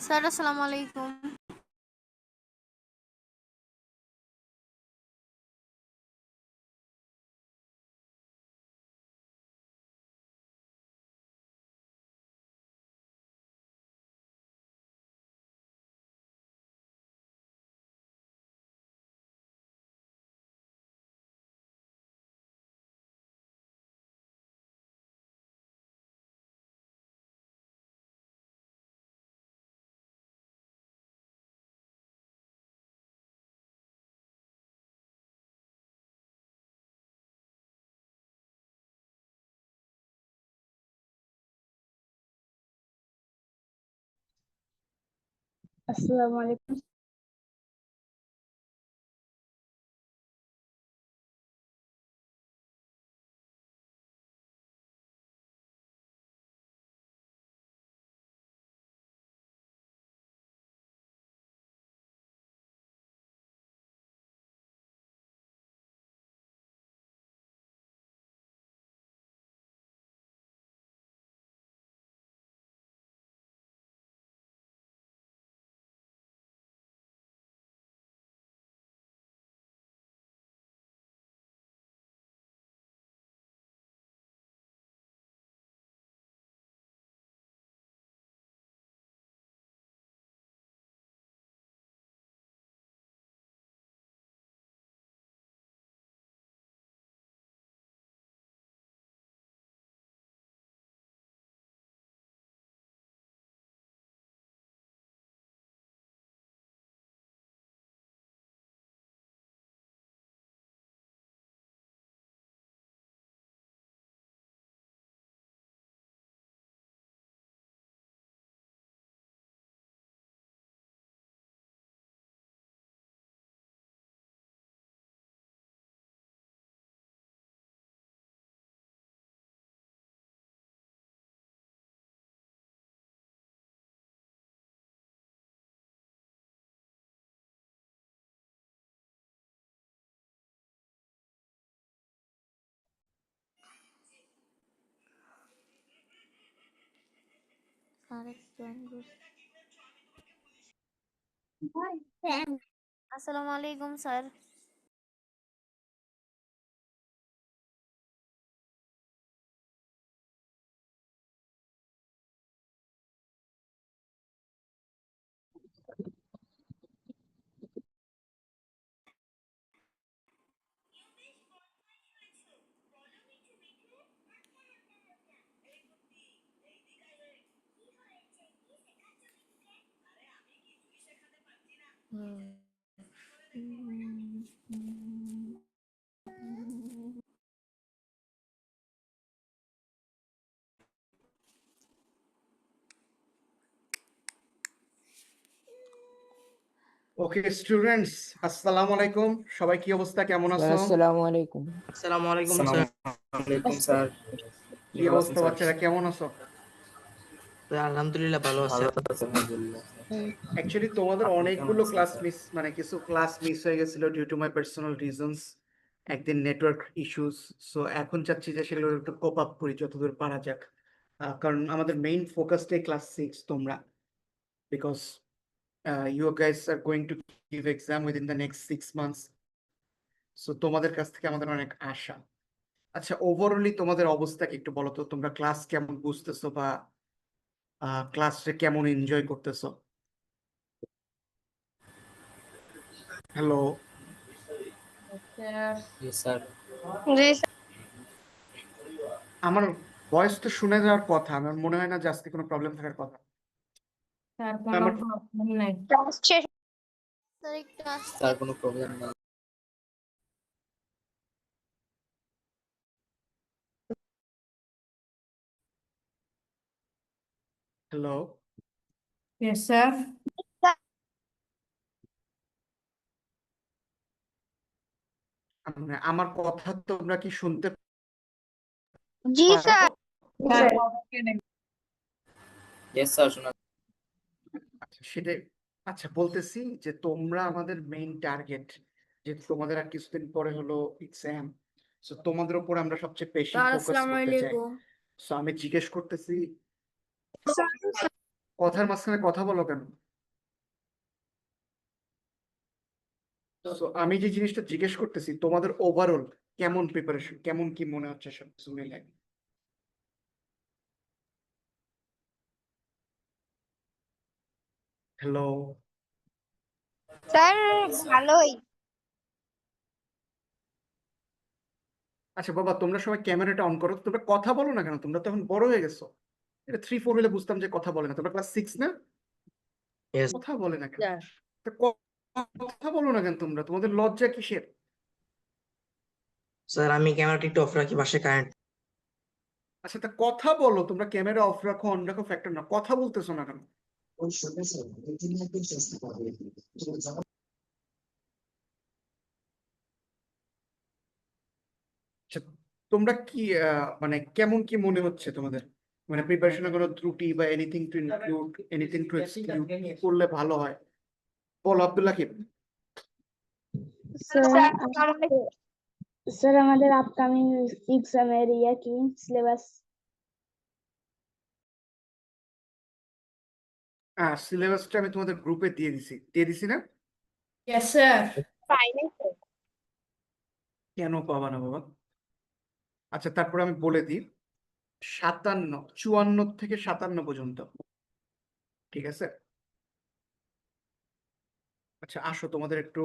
Sir আসসালামু আলাইকুম। আসসালামু আলাইকুম। আসসালামু আলাইকুম স্যার। ওকে স্টুডেন্টস, আসসালামু আলাইকুম। সবাই কি অবস্থা, কেমন আছো? আসসালামু আলাইকুম। আসসালামু আলাইকুম স্যার। আলাইকুম স্যার। কি অবস্থা বাচ্চারা, কেমন আছো? আলহামদুলিল্লাহ ভালো আছে। আলহামদুলিল্লাহ। অ্যাকচুয়ালি তোমাদের অনেকগুলো ক্লাস মিস, মানে কিছু ক্লাস মিস হয়ে গেছিল due to my personal reasons, একদিন নেটওয়ার্ক ইস্যুস। সো এখন চাচ্ছি যে সেগুলো একটু কোপ আপ করি যতদূর পারা যাক। কারণ আমাদের মেইন ফোকাসটাই ক্লাস 6 তোমরা, because you guys are going to give exam within the next 6 months. So তোমাদের কাছ থেকে আমাদের অনেক আশা। আচ্ছা, ওভারঅলি তোমাদের অবস্থা কি একটু বলো তো, তোমরা ক্লাস কেমন বুঝতেছো বা ক্লাসে কেমন এনজয় করতেছো? হ্যালো, জি স্যার। জি স্যার। আমার ভয়েস তো শুনে যাওয়ার কথা, আমার মনে হয় না যে আজকে কোনো প্রবলেম থাকার কথা। স্যার কোনো আমার প্রবলেম নাই। ক্লাস শেষ। স্যার একটু আসতে স্যার কোনো প্রবলেম নেই। Hello, yes sir. আমার কথা তোমরা কি শুনতে জি পারো? স্যার। স্যার ইয়েস স্যার, শোনা। আচ্ছা সেটাই। আচ্ছা, বলতেছি যে তোমরা আমাদের মেইন টার্গেট, যে তোমাদের আর কিছুদিন পরে হলো এক্সাম। সো তোমাদের উপর আমরা সবচেয়ে বেশি স্যার ফোকাস আসসালামু করতে চাই। আলাইকুম। সো আমি জিজ্ঞেস করতেছি, কথার মাঝখানে কথা বলো কেন? So, আমি যে জিনিসটা জিজ্ঞেস করতেছি তোমাদের ওভারঅল কেমন প্রিপারেশন, কেমন কি মনে হচ্ছে সবকিছু মিলে? হ্যালো, স্যার ভালোই। আচ্ছা বাবা, তোমরা সবাই ক্যামেরাটা অন করো। তোমরা কথা বলো না কেন? তোমরা তো এখন বড় হয়ে গেছো। এটা 3-4 হলে বুঝতাম যে কথা বলে না। তোমরা ক্লাস 6 না? Yes, কথা বলে না কেন? তা কথা বলো না কেন তোমরা? তোমাদের লজ্জা কিসের? স্যার আমি ক্যামেরাটা একটু অফ রাখি, পাশে কারেন্ট। আচ্ছা, তা কথা বলো। তোমরা ক্যামেরা অফ রাখো অন রাখো ফ্যাক্টর না, কথা বলতেছো না কেন? আচ্ছা, তোমরা কি মানে কেমন কি মনে হচ্ছে তোমাদের? মানে প্রিপারেশনে কোনো ত্রুটি বা anything to include, anything to exclude করলে ভালো হয়? বলো আব্দুল্লাহ কি? স্যার আমাদের আপকামিং এক্সামের কি সিলেবাস? সিলেবাসটা আমি তোমাদের গ্রুপে দিয়ে দিছি না? Yes, sir. কেন পাবা না বাবা? আচ্ছা, তারপর আমি বলে দিই, 54 থেকে 57 পর্যন্ত, ঠিক আছে? আচ্ছা আসো, তোমাদের একটু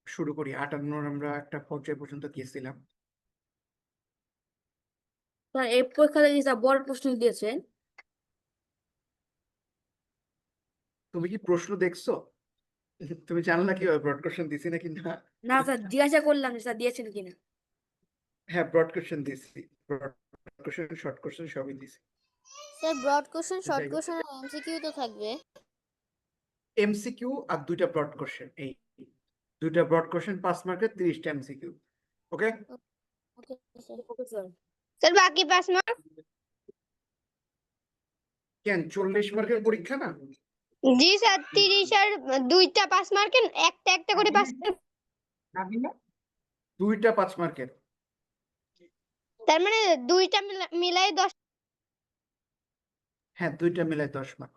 শুরু করি। 58 আমরা একটা পর্যায় পর্যন্ত গিয়েছিলাম। স্যার এই পরীক্ষাতে কি স্যার বড় প্রশ্ন দিয়েছেন? তুমি কি প্রশ্ন দেখছো? তুমি জানলা কিভাবে ব্রড কোশ্চেন দিছি নাকি না? না স্যার জিজ্ঞাসা করলাম যে স্যার দিয়েছেন কিনা। হ্যাঁ, ব্রড কোশ্চেন দিছি। ব্রড কোশ্চেন, শর্ট কোশ্চেন সবই দিছি। স্যার ব্রড কোশ্চেন, শর্ট যাই হোক, কোশ্চেন আর এমসিকিউ তো থাকবে। এমসিকিউ আর 2টা ব্রড কোশ্চেন, এই 2টা ব্রড কোশ্চেন 5 মার্কের, 30টা MCQ. Okay? Okay sir. Okay sir. Sir বাকি 5 মার্ক? কেন 40 মার্কের পরীক্ষা না? জি স্যার, 30 আর 2টা 5 মার্কের, একটা একটা করে 5 মার্ক। 2টা 5 মার্কের। তার মানে 2টা মিলাই 10। হ্যাঁ, 2টা মিলাই 10 মার্ক।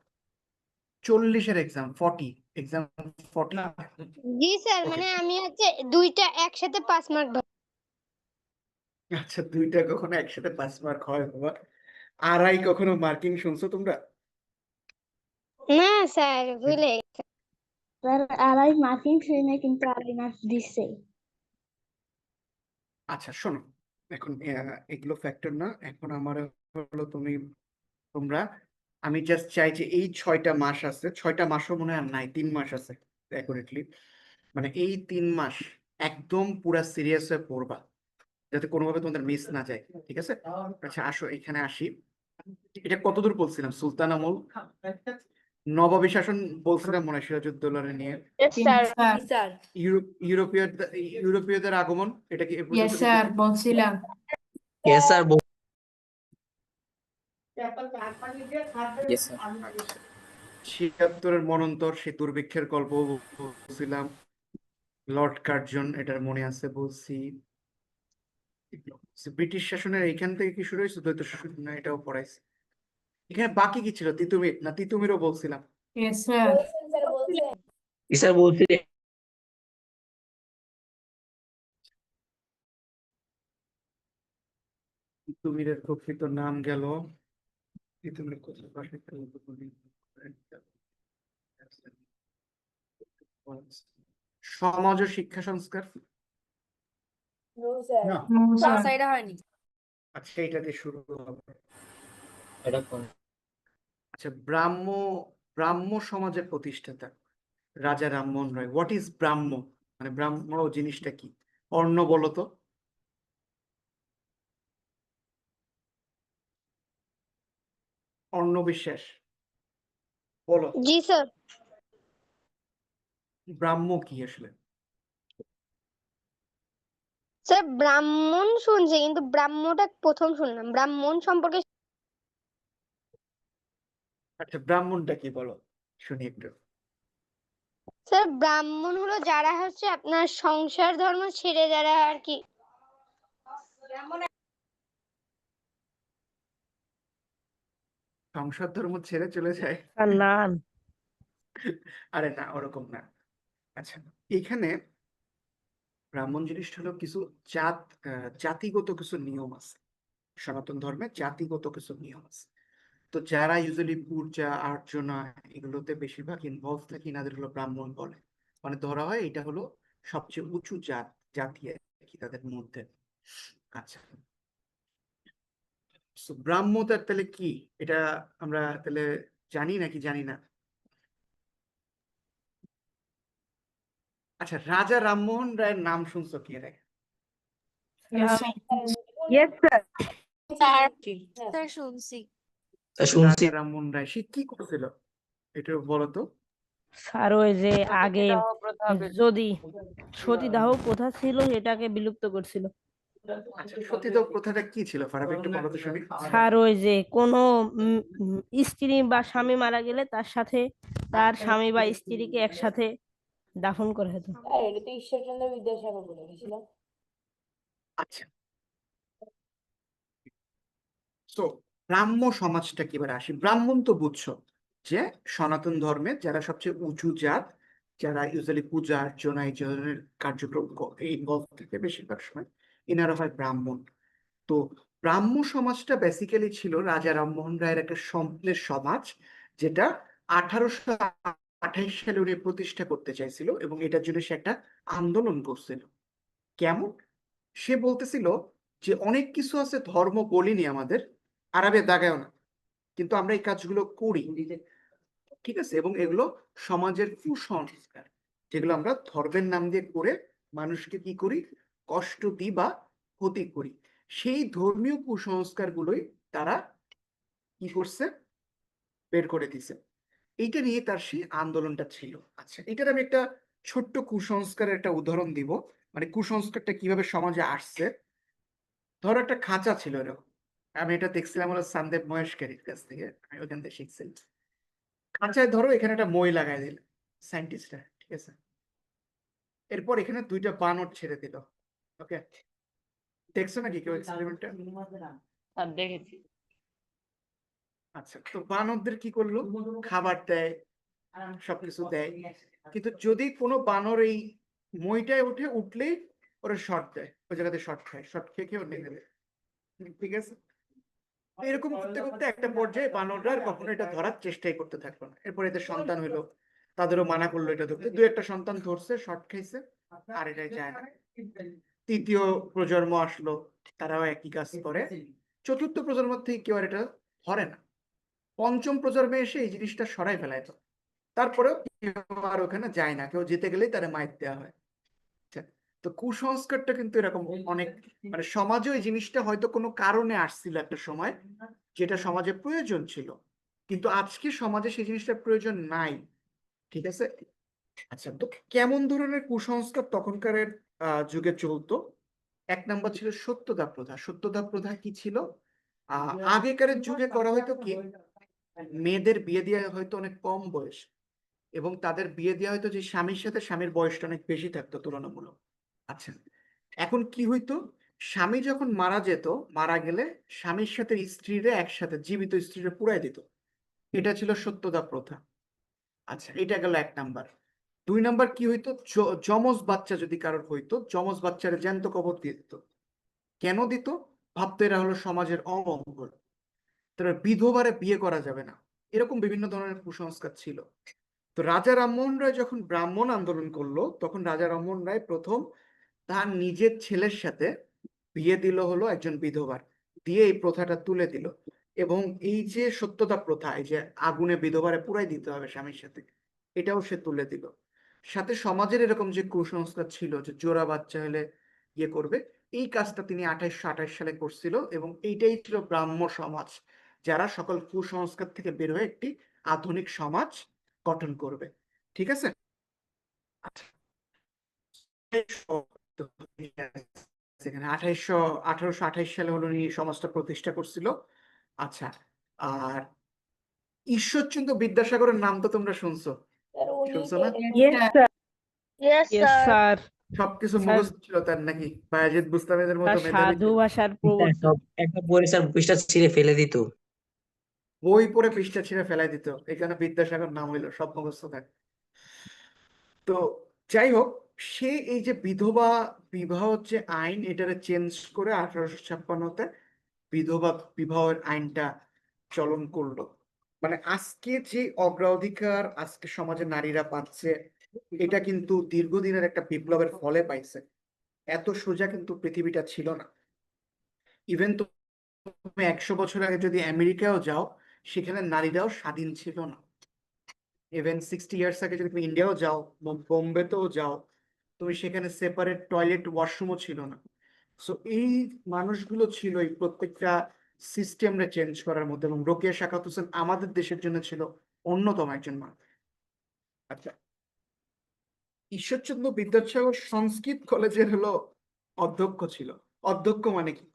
40-এর এক্সাম 40, এক্সাম 40। জি স্যার, ওকে, মানে আমি 2টা একসাথে 5 মার্ক। আচ্ছা 2টা কখনো একসাথে 5 মার্ক হয় বাবা? আড়াই কখনো মার্কিং শুনছো তোমরা? না স্যার, ভুলে। স্যার আড়াই মার্কিং শুনে কিন্তু আড়াই মার্ক দিচ্ছে। আচ্ছা শোনো, এখন এগুলো ফ্যাক্টর না। এখন আমার হলো তোমরা, আমি জাস্ট চাই যে এই 6টা মাস আছে, 6টা মাসও মনে হয় আর নাই, 3 মাস আছে অ্যাকুরেটলি। মানে এই 3 মাস একদম পুরা সিরিয়াস হয়ে পড়বা, যাতে কোনোভাবে তোমাদের মিস না যায়, ঠিক আছে? আচ্ছা আসো, এখানে আসি। এটা কতদূর বলছিলাম? সুলতান আমল, নবাবী শাসন বলছিলাম মনে হয়, সিরাজউদ্দৌলারে নিয়ে। স্যার। স্যার ইউরোপীয় ইউরোপীয়দের আগমন, এটা কি এ পর্যন্ত Yes, sir. লিখেছি? বলছিলাম। Yes, sir. Yes, sir. 76-এর মনন্তর, সেই দুর্ভিক্ষের গল্প বলছিলাম। লর্ড কার্জন, এটার মনে আছে বলছি। ব্রিটিশ শাসনের এইখান থেকে কি শুরু হয়েছে? দ্বৈত শাসন না, এটাও পড়াইছি। এখানে বাকি কি ছিল? তিতুমির না, তিতুমিরও বলছিলাম। Yes, sir. জি স্যার বলছি। তিতুমিরের প্রকৃত নাম গেল, তিতুমির কোথায় পাশে সমাজ ও শিক্ষা সংস্কার না? No, sir sir. এটা হয়নি। আচ্ছা, এটা দিয়ে শুরু হবে। এটা কোন? আচ্ছা, ব্রাহ্ম সমাজের প্রতিষ্ঠাতা রাজা রামমোহন রায়। হোয়াট ইজ ব্রাহ্ম? মানে ব্রাহ্ম জিনিসটা কি? অর্ণ বলো তো। অর্ণ বিশ্বাস, বলো জি স্যার। ব্রাহ্ম কি আসলে? স্যার ব্রাহ্মণ শুনছি, কিন্তু ব্রাহ্মটা প্রথম শুনলাম। ব্রাহ্মণ সম্পর্কে। আচ্ছা, ব্রাহ্মণটা কি বলো শুনি একটু। স্যার ব্রাহ্মণ হলো যারা আপনার সংসার ধর্ম ছেড়ে যারা সংসার ধর্ম ছেড়ে চলে যায়? আর না আরে না, ওরকম না। আচ্ছা, এখানে ব্রাহ্মণ জিনিসটা হলো কিছু জাতিগত কিছু নিয়ম আছে। সনাতন ধর্মে জাতিগত কিছু নিয়ম আছে। তো যারা ইউজুয়ালি পূজা আর্চনা এগুলোতে বেশিরভাগ ইনভলভ থাকে এনাদের হলো ব্রাহ্মণ বলে। মানে ধরা হয় এটা হলো সবচেয়ে উঁচু জাতি আর কি তাদের মধ্যে। আচ্ছা, তো ব্রাহ্মতার তাহলে কি, এটা আমরা তাহলে জানি নাকি জানি না? আচ্ছা, রাজা রামমোহন রায়ের নাম শুনছো কি রে? ইয়েস স্যার স্যার শুনছি। শুনছি রাজা রামমোহন রায় সে কি করছিল এটা বলো তো। স্যার ওই যে আগে যদি সতীদাহ প্রথা ছিল এটাকে বিলুপ্ত করছিল। আচ্ছা, সতীদাহ প্রথাটা কি ছিল ফারাবি, একটু বলো তো শুনি। স্যার ওই যে কোনো স্ত্রী বা স্বামী মারা গেলে তার সাথে তার স্বামী বা স্ত্রীকে একসাথে দাফন করা হতো। আচ্ছা, তো ব্রাহ্ম সমাজটা কি, এবার আসি। ব্রাহ্মণ তো বুঝছো যে সনাতন ধর্মে যারা সবচেয়ে উঁচু জাত, যারা ইউজুয়ালি পূজা অর্চনা এই ধরনের কার্যক্রম ইনভলভ থাকে বেশিরভাগ সময়, এনারা হয় ব্রাহ্মণ। তো ব্রাহ্ম সমাজটা বেসিক্যালি ছিল রাজা রামমোহন রায়ের একটা স্বপ্নের সমাজ, যেটা 1828 সালে উনি প্রতিষ্ঠা করতে চাইছিল, এবং এটার জন্য সে একটা আন্দোলন করছিল। কেমন? সে বলতেছিল যে অনেক কিছু আছে ধর্ম বলিনি আমাদের, আরবে দাগায়ও না, কিন্তু আমরা এই কাজগুলো করি, ঠিক আছে, এবং এগুলো সমাজের কুসংস্কার, যেগুলো আমরা ধর্মের নাম দিয়ে করে মানুষকে কি করি, কষ্ট দিই বা ক্ষতি করি। সেই ধর্মীয় কুসংস্কার গুলোই তারা কি করছে, বের করে দিছে। এইটা নিয়ে তার সেই আন্দোলনটা ছিল। আচ্ছা, এটার আমি একটা ছোট্ট কুসংস্কারের একটা উদাহরণ দিব, মানে কুসংস্কারটা কিভাবে সমাজে আসছে। ধরো একটা খাঁচা ছিল এরকম, আমি এটা দেখছিলাম হলো সন্দেব মহেশকারীর কাছ থেকে, আমি ওখান থেকে শিখছি। খাঁচায় ধরো এখানে একটা মই লাগাই দিল সায়েন্টিস্টরা, ঠিক আছে, এরপর এখানে দুইটা বানর ছেড়ে দিল। ওকে, দেখছো নাকি কেউ এক্সপেরিমেন্টটা? দেখেছি। আচ্ছা, তো বানরদের কি করলো, খাবার দেয়, সবকিছু দেয়, কিন্তু যদি কোনো বানর এই মইটায় উঠলেই ওরা শর্ট দেয়, ওই জায়গাতে শর্ট খায়, শর্ট খেয়ে খেয়ে নিয়ে নেবে, ঠিক আছে। এরকম করতে করতে একটা পর্যায়ে বানররা আর কখনো এটা ধরার চেষ্টাই করতে থাকলো না। এরপর এদের সন্তান হইলো, তাদেরও মানা করলো এটা ধরতে, দু একটা সন্তান ধরছে, শর্ট খাইছে, আর এটাই যায় না। তৃতীয় প্রজন্ম আসলো, তারাও একই কাজ করে। চতুর্থ প্রজন্ম থেকে কেউ আর এটা ধরে না। পঞ্চম প্রজন্মে এসে এই জিনিসটা সরাই ফেলাইতো, তারপরেও কেউ আর ওখানে যায় না, কেউ যেতে গেলেই তারা মাইর দেওয়া হয়। আচ্ছা, তো কুসংস্কারটা কিন্তু এরকম অনেক, মানে সমাজে ওই জিনিসটা হয়তো কোনো কারণে আসছিল একটা সময়, যেটা সমাজে প্রয়োজন ছিল, কিন্তু আজকে সমাজে সেই জিনিসটার প্রয়োজন নাই, ঠিক আছে। আচ্ছা, তো কেমন ধরনের কুসংস্কার তখনকারের যুগে চলতো? এক নাম্বার ছিল সত্যতা প্রথা। সত্যতা প্রথা কি ছিল? আগেকারের যুগে করা হয়তো কি, মেয়েদের বিয়ে দেওয়া হয়তো অনেক কম বয়স, এবং তাদের বিয়ে দেওয়া হয়তো যে স্বামীর সাথে স্বামীর বয়সটা অনেক বেশি থাকতো তুলনামূলক। আচ্ছা, এখন কি হইতো, স্বামী যখন মারা যেত, মারা গেলে স্বামীর সাথে স্ত্রীরা একসাথে, জীবিত স্ত্রীরা পুড়াই দিত। এটা ছিল সত্যতা প্রথা। আচ্ছা, এটা গেল এক নাম্বার। দুই নাম্বার কি হইতো, যমজ বাচ্চা যদি কারোর হইতো, যমজ বাচ্চারা জ্যান্ত কবর দিয়ে দিত। কেন দিত? ভাবতো এরা হলো সমাজের অমঙ্গল, তারা বিধবারে বিয়ে করা যাবে না, এরকম বিভিন্ন ধরনের কুসংস্কার ছিল। তো রাজা রামমোহন রায় যখন ব্রাহ্মণ আন্দোলন করলো, তখন রাজা রামমোহন রায় প্রথম তার নিজের ছেলের সাথে বিয়ে দিল হলো একজন বিধবার, দিয়ে এই প্রথাটা তুলে দিল। এবং এই যে সত্যতা প্রথা, এই যে আগুনে বিধবারে পুরাই দিতে হবে স্বামীর সাথে, এটাও সে তুলে দিল। সাথে সমাজের এরকম যে কুসংস্কার ছিল যে জোড়া বাচ্চা হলে ইয়ে করবে, এই কাজটা তিনি 1828 সালে করছিল, এবং এইটাই ছিল ব্রাহ্ম সমাজ, যারা সকল কুসংস্কার থেকে বের হয়ে একটি আধুনিক সমাজ গঠন করবে, ঠিক আছে। আচ্ছা, সেখানে 1828 সালে হলো উনি সমাজটা প্রতিষ্ঠা করছিল। আচ্ছা, আর ঈশ্বরচন্দ্র বিদ্যাসাগরের নাম তো তোমরা শুনছো, শুনছো না? Yes sir yes yes sir sir সবকিছু স্যার মুখস্থ ছিল তার নাকি? বায়েজিদ বুস্তামিদের মতো তার মেধাবী সাধু ছিল? ভাষার স্যার প্রবর্তক। সব একটা পরে স্যার পৃষ্ঠা ছিঁড়ে ফেলে দিত। বই পড়ে পৃষ্ঠা ছিঁড়ে ফেলাই দিত, এখানে বিদ্যাসাগর নাম হইলো, সব মুখস্থ থাকে। তো যাই হোক, সে এই যে বিধবা বিবাহ যে আইন, এটারে চেঞ্জ করে 1856-তে বিধবা বিবাহের আইনটা চলন করলো। মানে আজকে যে অগ্রাধিকার আজকে সমাজে নারীরা পাচ্ছে, এটা কিন্তু দীর্ঘদিনের একটা বিপ্লবের ফলে পাইছে। এত সোজা কিন্তু পৃথিবীটা ছিল না। ইভেন তুমি 100 বছর আগে যদি আমেরিকাও যাও, সেখানে নারীরাও স্বাধীন ছিল না। ইভেন 60 ইয়ার্স আগে যদি তুমি ইন্ডিয়াও যাও, বোম্বেতেও যাও, তুমি সেখানে সেপারেট টয়লেট ওয়াশরুমও ছিল না। সো এই মানুষগুলো ছিল এই প্রত্যেকটা সিস্টেমরে চেঞ্জ করার মধ্যে, এবং রোকেয়া সাখাওয়াত হোসেন আমাদের দেশের জন্য ছিল অন্যতম একজন মানুষ। আচ্ছা, ঈশ্বরচন্দ্র বিদ্যাসাগর সংস্কৃত কলেজের হলো অধ্যক্ষ ছিল। অধ্যক্ষ মানে কি?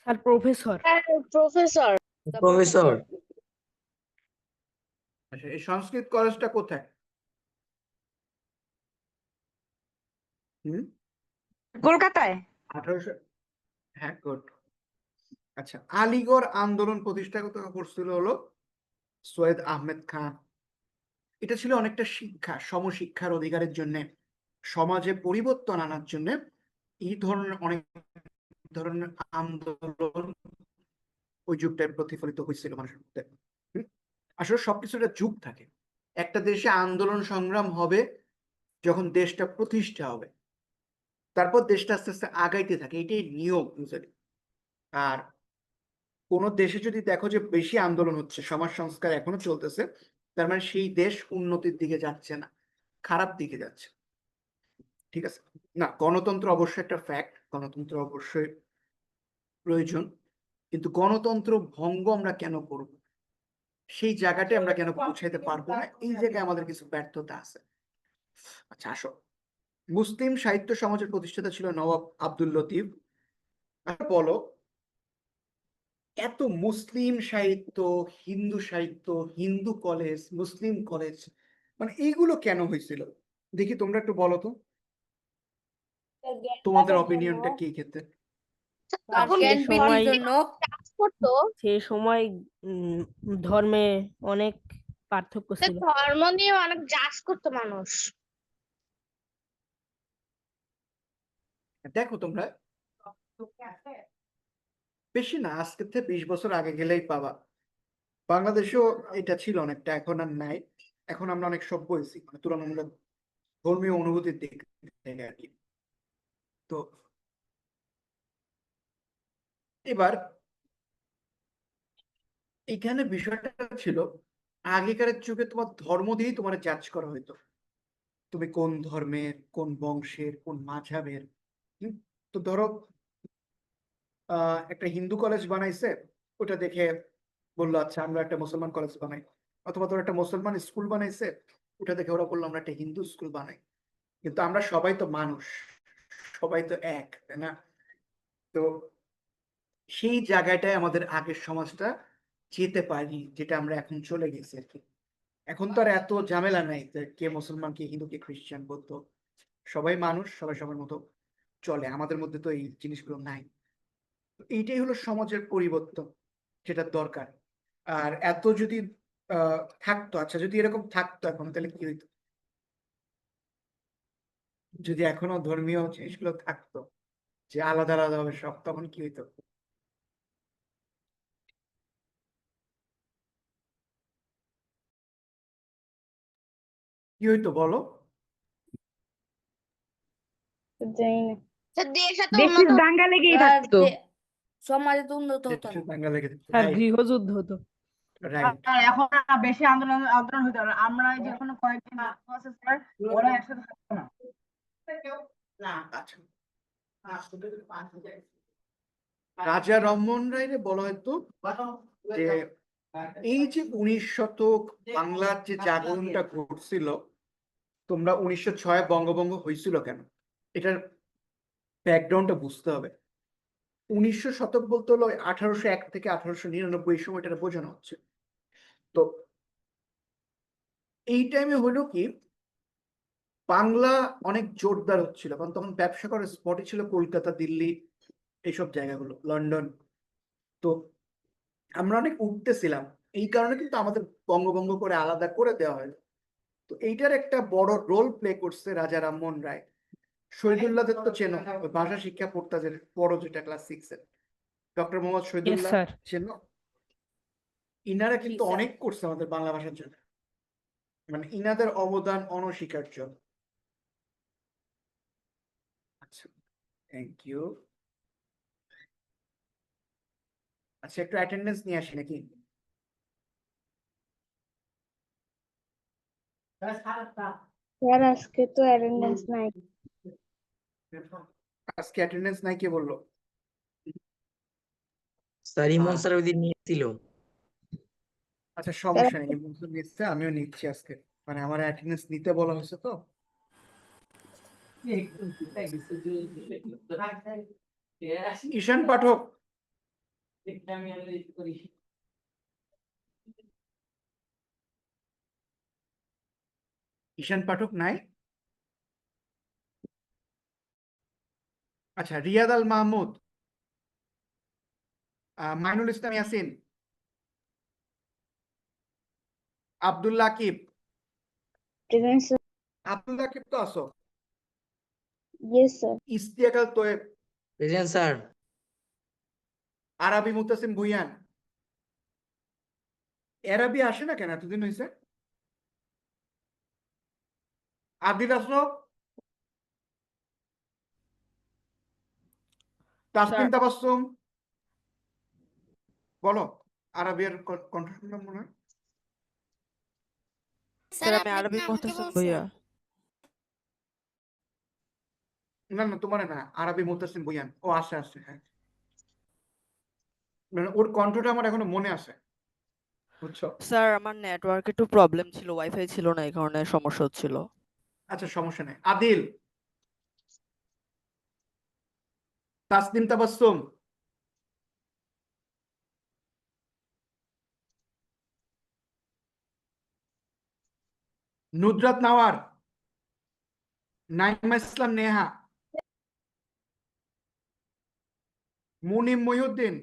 Sir professor. প্রফেসর। প্রফেসর। আচ্ছা, এই সংস্কৃত কলেজটা কোথায়? হুম, কলকাতায়। 1800, হ্যাঁ, গুড। আচ্ছা, আলিগড় আন্দোলন প্রতিষ্ঠা করছিল হলো সৈয়দ আহমেদ খান। এটা ছিল অনেকটা শিক্ষা, সমশিক্ষার অধিকারের জন্য, সমাজে পরিবর্তন আনার জন্য এই ধরনের অনেক ধরনের আন্দোলন ওই যুগটায় প্রতিফলিত হয়েছিল মানুষের মধ্যে। আসলে সবকিছু একটা যুগ থাকে। একটা দেশে আন্দোলন সংগ্রাম হবে যখন দেশটা প্রতিষ্ঠা হবে, তারপর দেশটা আস্তে আস্তে আগাইতে থাকে, এটাই নিয়ম বুঝলি। আর কোন দেশে যদি দেখো যে বেশি আন্দোলন হচ্ছে, সমাজ সংস্কার এখনো চলতেছে, তার মানে সেই দেশ উন্নতির দিকে যাচ্ছে না, খারাপ দিকে যাচ্ছে। ঠিক আছে না? গণতন্ত্র অবশ্যই একটা ফ্যাক্ট, গণতন্ত্র অবশ্যই প্রয়োজন, কিন্তু গণতন্ত্র ভঙ্গ আমরা কেন করব? সেই জায়গাটায় আমরা কেন পৌঁছাইতে পারবো না? এই জায়গায় আমাদের কিছু ব্যর্থতা আছে। আচ্ছা, আসো, মুসলিম সাহিত্য সমাজের প্রতিষ্ঠাতা ছিল নবাব আব্দুল লতিফ। আচ্ছা বলো, এত মুসলিম সাহিত্য, হিন্দু সাহিত্য, হিন্দু কলেজ, মুসলিম কলেজ, মানে এইগুলো কেন হয়েছিল? দেখি তোমরা একটু বলো তো, তোমাদের অপিনিয়নটা কি ক্ষেত্রে? তখন সে জ্ঞান বৃদ্ধির সময় জন্য কাজ করতো, সে সময় ধর্মে অনেক পার্থক্য ছিল। ধর্ম নিয়ে অনেক চাষ করতো মানুষ। দেখো তোমরা, বেশি না, আজকে থেকে 20 বছর আগে গেলেই পাবা। বাংলাদেশেও এটা ছিল অনেকটা, এখন আর নাই। এখন আমরা অনেক সভ্য হয়েছি, মানে তুলনামূলক ধর্মীয় অনুভূতির দিক থেকে আর কি। তো এবার এখানে বিষয়টা ছিল, আগেকার যুগে তোমার ধর্ম দিয়েই তোমার জাজ করা হইতো, তুমি কোন ধর্মের, কোন বংশের, কোন মাঝাবের। হুম, তো ধরো একটা হিন্দু কলেজ বানাইছে, ওটা দেখে বললো আচ্ছা আমরা একটা মুসলমান কলেজ বানাই। অথবা ধরো একটা মুসলমান স্কুল বানাইছে, ওটা দেখে ওরা বললো আমরা একটা হিন্দু স্কুল বানাই। কিন্তু আমরা সবাই তো মানুষ, সবাই তো এক, তাই না? তো সেই জায়গাটায় আমাদের আগের সমাজটা যেতে পারি, যেটা আমরা এখন চলে গেছি আর কি। এখন তো আর এত ঝামেলা নাই যে কে মুসলমান, কে হিন্দু, কে খ্রিস্টান, বৌদ্ধ, সবাই মানুষ, সবাই সবার মতো চলে। আমাদের মধ্যে তো এই জিনিসগুলো নাই। তো এইটাই হলো সমাজের পরিবর্তন, যেটা দরকার। আর এত যদি থাকতো, আচ্ছা যদি এরকম থাকতো এখন, তাহলে কি হইতো? যদি এখনো ধর্মীয় জিনিসগুলো থাকতো যে আলাদা আলাদা হবে সব, তখন কি হইতো? কি হইতো বলো? জানি না। দেশ এত দেশে উন্নত দাঙ্গা লেগেই আর থাকতো। সমাজে তো উন্নত হতো না। দেশের দাঙ্গা লেগে আর গৃহযুদ্ধ হতো। রাইট। আর এখন না বেশি আন্দোলন আন্দোলন হইতে পারে, আমরা যখন কয়েকদিন আছে স্যার, ওরা একসাথে থাকতো না। আচ্ছা, রাজা রামমোহন রায়রে বলা হয়তো যে এই যে 19 শতক বাংলার যে জাগরণটা ঘটছিল, তোমরা 1906 বঙ্গভঙ্গ হয়েছিল কেন, এটার ব্যাকগ্রাউন্ডটা বুঝতে হবে। 1900 শতক বলতে হলো 1801 থেকে 1899 এই সময়টা বোঝানো হচ্ছে। তো এই টাইমে হলো কি, বাংলা অনেক জোরদার হচ্ছিল, কারণ তখন ব্যবসা করার স্পটই ছিল কলকাতা, দিল্লি, এইসব জায়গাগুলো, লন্ডন। তো আমরা অনেক উঠতেছিলাম, এই কারণে কিন্তু আমাদের বঙ্গভঙ্গ করে আলাদা করে দেওয়া হয়। তো এইটার একটা বড় রোল প্লে করছে রাজা রামমোহন রায়। শহীদুল্লাহদের তো চেনো, ওই ভাষা শিক্ষা পড়তা যে বড়, যেটা ক্লাস 6 এর, doctor Mohammad yes Shahidullah sir. চেনো? ইনারা কিন্তু স্যার। অনেক করছে আমাদের বাংলা ভাষার জন্য, মানে ইনাদের অবদান অনস্বীকার্য। আচ্ছা, থ্যাংক ইউ। আচ্ছা, একটু অ্যাটেন্ডেন্স নিয়ে আসি নাকি? স্যার আজকে তো অ্যাটেন্ডেন্স নাই। আজকে অ্যাটেন্ডেন্স নাই, কে বললো? স্যার ইমন স্যার ওই দিন নিয়েছিল। আচ্ছা, সমস্যা নেই, নিচ্ছে, আমিও নিচ্ছি আজকে, মানে আমার অ্যাটেন্ডেন্স নিতে বলা হয়েছে তো। ঈশান পাঠক, ঈশান পাঠক নাই। আচ্ছা, রিয়াদ আল মাহমুদ, মাইনুল ইসলাম ইয়াসিন, আব্দুল্লাহ আকিব। Present sir. আব্দুল্লাহ আকিব তো আসো। Yes sir. Istiak Al Toyeb, present sir. Arabi Mutasim Bhuiyan. Arabi আসে না কেন, এতদিন হয়েছে? আদিল আসলো, তাসনিম স্যার। তাবাসসুম, বলো। আরবিয়ার কণ্ঠ শুনলাম মনে হয়। স্যার আমি আরবি মুহতাসিম ভাইয়া। না না, তোমার না, আরবি মুতাসিম ভুইয়ান, ও আসে আসে, হ্যাঁ, মানে ওর কণ্ঠটা আমার এখনো মনে আছে, বুঝছো? স্যার আমার নেটওয়ার্ক একটু প্রবলেম ছিল, ওয়াইফাই ছিল না, এই কারণে সমস্যা হচ্ছিল। আচ্ছা, সমস্যা নেই। আদিল, তাসনিম তাবাসসুম, নুদরাত নাওয়ার, নাইমা ইসলাম নেহা, মুনিম মহিউদ্দিন,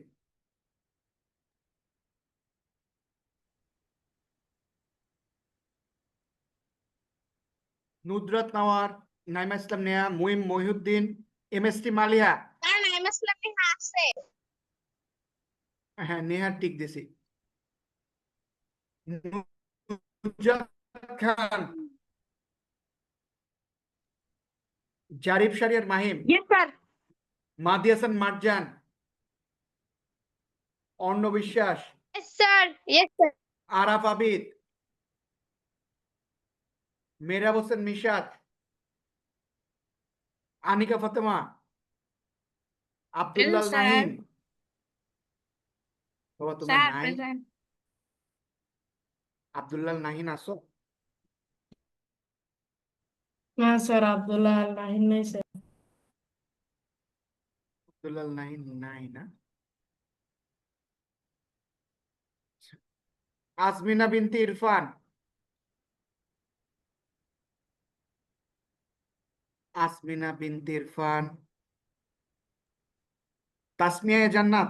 নুদরাত নাওয়ার, নাইমা ইসলাম নেহা, মুনিম মহিউদ্দিন, এমএসটি মালিয়া। স্যার নাইমা ইসলাম নেহা আছে। হ্যাঁ, নেহার টিক দিছি। Nujat Khan, Zarif Shariar Mahim, yes sir. Mahdi Hasan Marjan, Arno Biswas, yes sir. Yes sir. Araf Abid, Mehrab Hossain Mishat, Anika Fatema, Abdullah Nahin. বাবা, তোমার নাই? আব্দুল্লাহ নাহিন আসো? না স্যার, আব্দুল্লাহ আল নাহিন নাই স্যার। আব্দুল্লাহ নাহিন নাই না? আজমিনা বিনতি ইরফান, আসমিনা বিনতি ইরফান, তাসমিয়া এ জান্নাত,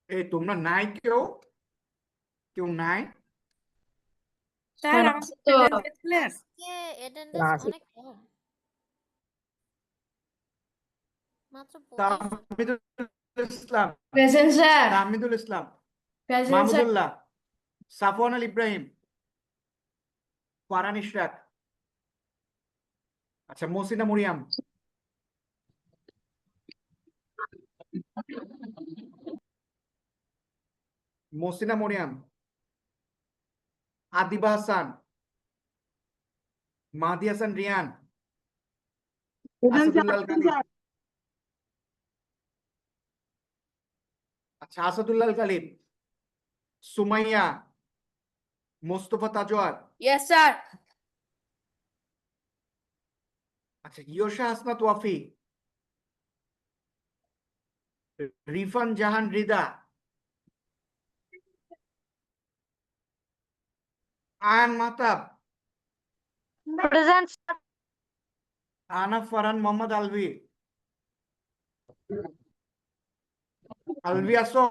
এই তোমরা নাই? কেউ কেউ নাই? স্যার আছে তো। আজকে অ্যাটেন্ডেন্স অনেক কম, মাত্র 25 জন। তাহমিদুল ইসলাম, প্রেজেন্ট স্যার। তাহমিদুল ইসলাম, প্রেজেন্ট স্যার। মাহমুদুল্লাহ, সাফওয়ান আল ইব্রাহিম, ফারহান ইশরাক। আচ্ছা, মহসিনা মরিয়াম, মহসিনা মরিয়াম, আদিবা হাসান, মাহদি হাসান রিয়ান, আসাদুল্লাহ আল কালিম। আচ্ছা, আসাদুল্লাহ আল কালিম, সুমাইয়া, মোস্তফা তাজওয়ার। Yes sir. আচ্ছা, ইয়োশা হাসনাত ওয়াফি, রিফান জাহান রিদা, আয়ান মাহতাব, প্রেজেন্ট। আনাফ ফারহান মোহাম্মদ আলভি, আলভি আসো,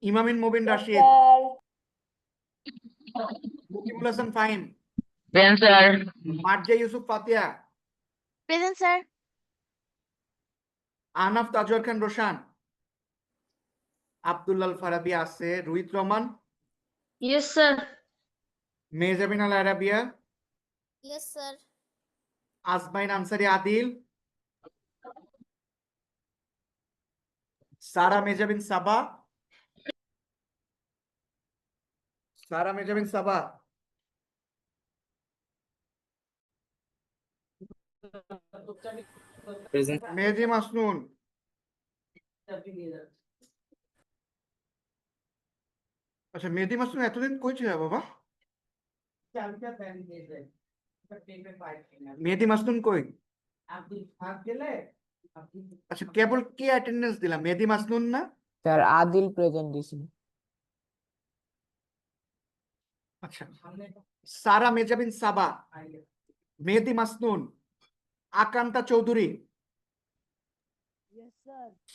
Imamin Mubin Rashid, Mukibul Hasan Fahim, present sir. Marja Yusuf Fatiya, present sir. Ahnaf Tajwar Khan Roshan, Abdullah Farabi আছে, Ruhit Rahman, yes sir. Mehjabin Al Arabiya, yes sir. Asmain Ansari Adil, Sara Mejabin Saba, Sara Mejabin Saba, Mehedi Masnun, আচ্ছা মেহেদি মাসনুন এতদিন কই ছিল বাবা? মেহেদি মাসনুন কই? আচ্ছা কেবল কে অ্যাটেন্ডেন্স দিলাম, মেহেদি মাসনুন না? স্যার আদিল প্রেজেন্ট দিছিল। আচ্ছা সারা মেজাবিন সাবা, মেহেদি মাসনুন, আকান্তা চৌধুরী,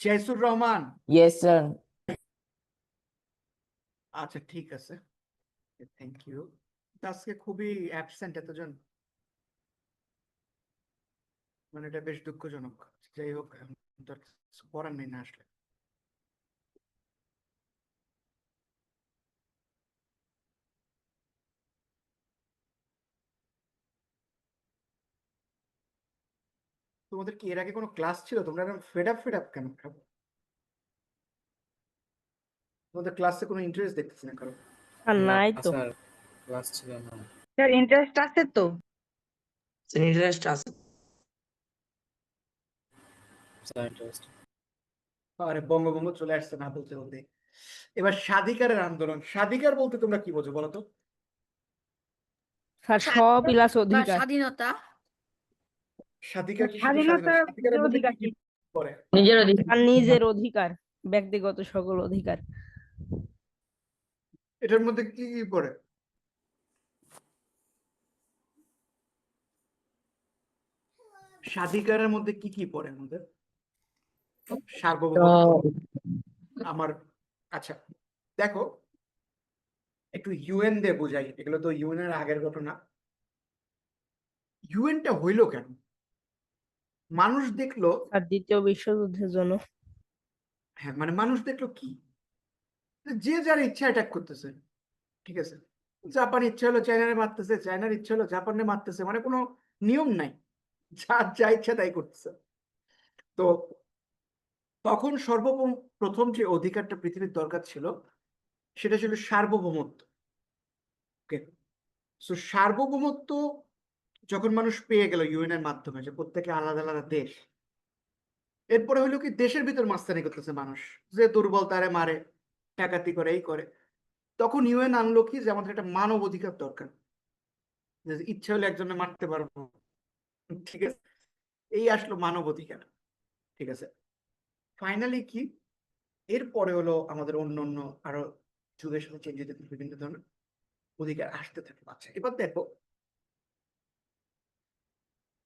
শেসুর রহমান। Yes sir. আচ্ছা ঠিক আছে, থ্যাংক ইউ। আজকে খুবই অ্যাবসেন্ট এতজন, মানে এটা বেশ দুঃখজনক। যাই হোক, এখন তো আর কিছু করার নেই না আসলে। তোমাদের কি এর আগে কোনো ক্লাস ছিল? তোমরা এরকম ফেড আপ কেন? তোমাদের ক্লাসে কোনো ইন্টারেস্ট দেখতেছি না কারো। আর নাই তো। ক্লাস ছিল না। স্যার ইন্টারেস্ট আছে তো। স্যার ইন্টারেস্ট আছে। আরে বঙ্গভঙ্গ চলে আসছে না বলতে বলতে। এবার স্বাধিকারের আন্দোলন, স্বাধিকার বলতে তোমরা কি বোঝো বলো তো? স্যার প্লাস অধিকার। স্বাধীনতা। স্বাধিকার কি শুধু স্বাধীনতা স্বাধিকারের মধ্যে অধিকার কি পড়ে? নিজের অধিকার। আর নিজের অধিকার, ব্যক্তিগত সকল অধিকার। এটার মধ্যে কি কি পড়ে? স্বাধিকারের মধ্যে কি কি পড়ে আমাদের? সার্বভৌমত্ব, আমার, আচ্ছা দেখো একটু ইউএন দিয়ে বোঝাই, এগুলো তো ইউএন এর আগের ঘটনা। ইউএনটা হইলো কেন? মানুষ দেখলো, আর দ্বিতীয় বিশ্বযুদ্ধের জন্য। হ্যাঁ মানে মানুষ দেখলো কি, যে যার ইচ্ছা অ্যাটাক করতেছে, ঠিক আছে? জাপান ইচ্ছা হলো চায়নারে মারতেছে, চায়নার ইচ্ছা হলো জাপানে মারতেছে, মানে কোনো নিয়ম নাই, যার যা ইচ্ছা তাই করতেছে। তো তখন প্রথম যে অধিকারটা পৃথিবীর দরকার ছিল সেটা ছিল সার্বভৌমত্ব। ওকে, সো সার্বভৌমত্ব যখন মানুষ পেয়ে গেল ইউএন এর মাধ্যমে, যে প্রত্যেকে আলাদা আলাদা দেশ, এরপরে হলো কি দেশের ভিতর মাস্তানি করতেছে মানুষ, যে দুর্বল তারে মারে, ডাকাতি করে, এই করে। তখন ইউএন আনলো কি, যে আমাদের একটা মানব অধিকার দরকার, যে ইচ্ছা হলে একজনে মারতে পারবো, ঠিক আছে? এই আসলো মানব অধিকার, ঠিক আছে? ফাইনালি কি, এরপরে হলো আমাদের অন্য অন্য আরো যুগের সাথে চেঞ্জ হতে বিভিন্ন ধরনের অধিকার আসতে থাকে। আচ্ছা এবার দেখো,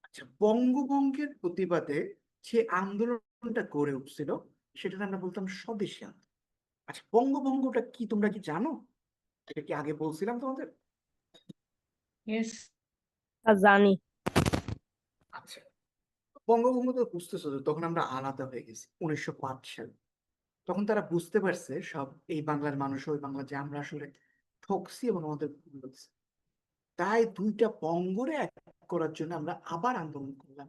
আচ্ছা বঙ্গভঙ্গের প্রতিবাদে যে আন্দোলনটা গড়ে উঠছিল সেটা আমরা বলতাম স্বদেশী আন্দোলন। আচ্ছা বঙ্গভঙ্গটা কি তোমরা কি জানো? এটা কি আগে বলছিলাম তোমাদের? আর জানি। আচ্ছা বঙ্গভঙ্গ তো বুঝতেছো, তখন আমরা আলাদা হয়ে গেছি 1905 সালে। তখন তারা বুঝতে পারছে সব, এই বাংলার মানুষ ওই বাংলা, যে আমরা আসলে ঠকছি এবং আমাদের ভুল হয়েছে। তাই দুইটা বঙ্গরে এক করার জন্য আমরা আবার আন্দোলন করলাম।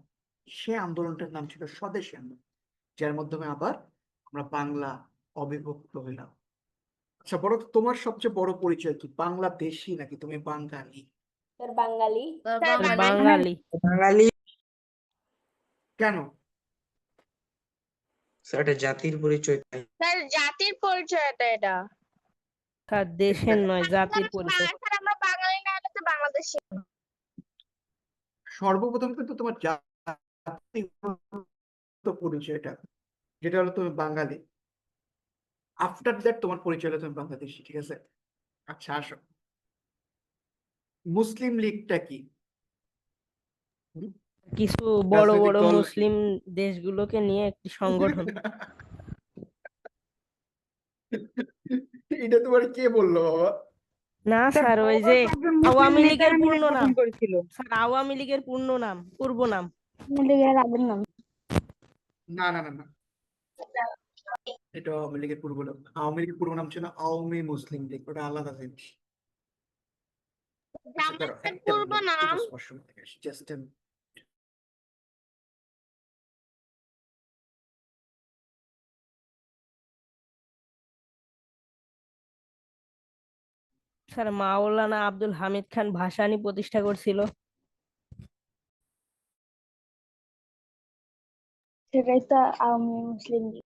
সে আন্দোলনটার নাম ছিল স্বদেশী আন্দোলন, যার মাধ্যমে আবার আমরা বাংলা অবিভক্ত হইলাম। আচ্ছা বড়, তোমার সবচেয়ে বড় পরিচয় কি, বাংলাদেশী নাকি তুমি বাঙালি? বাঙালি। বাঙালি। বাঙালি। কেন? স্যার এটা জাতির পরিচয়। স্যার জাতির পরিচয়টা এটা। স্যার দেশের নয়, জাতির পরিচয়। স্যার আমরা বাঙালি না হলে তো বাংলাদেশি। সর্বপ্রথম কিন্তু তোমার জাতিগত পরিচয়টা, যেটা হলো তুমি বাঙালি, আফটার দ্যাট তোমার পরিচয় হলো তুমি বাংলাদেশী, ঠিক আছে? আচ্ছা আসো, মুসলিম লীগটা কি? কিছু বড় রাজনৈতিক বড় দল মুসলিম দেশগুলোকে নিয়ে একটি সংগঠন। এটা তোমার কে বললো বাবা? না স্যার স্যার, ওই যে বড় একজন মুসলিম আওয়ামী নেতা লীগের মিলে পূর্ণ গঠন নাম। করেছিল। স্যার আওয়ামী লীগের পূর্ব নাম। লীগের আগের নাম। না না না না, এটা আওয়ামী লীগের পূর্ব নাম। আওয়ামী লীগের পূর্ব নাম ছিল আওয়ামী মুসলিম লীগ, ওটা আলাদা জিনিস। আচ্ছা দাঁড়াও, জামাতের একটা পূর্ব মিনিট, নাম জাস্ট ওয়াশরুম থেকে আসি, জাস্ট স্যার মাওলানা আব্দুল হামিদ খান ভাসানী প্রতিষ্ঠা করছিল। সেটাই তো আওয়ামী মুসলিম লীগ।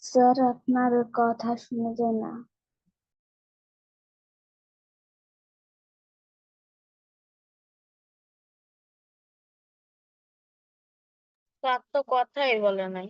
স্যার আপনার কথা শোনা যায় না। তার তো কথাই বলে নাই।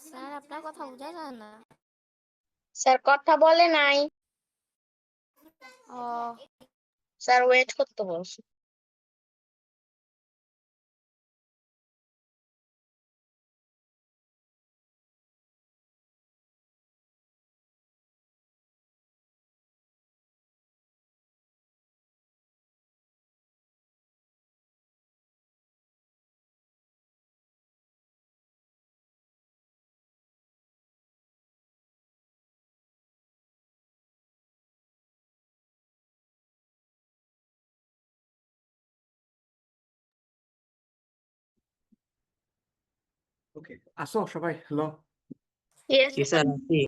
স্যার আপনার কথা বোঝা যায় না। স্যার কথা বলে নাই, ও স্যার ওয়েট করতে বলছে। ওকে, আসো সবাই, হ্যালো। ইয়েস জি স্যার আছি।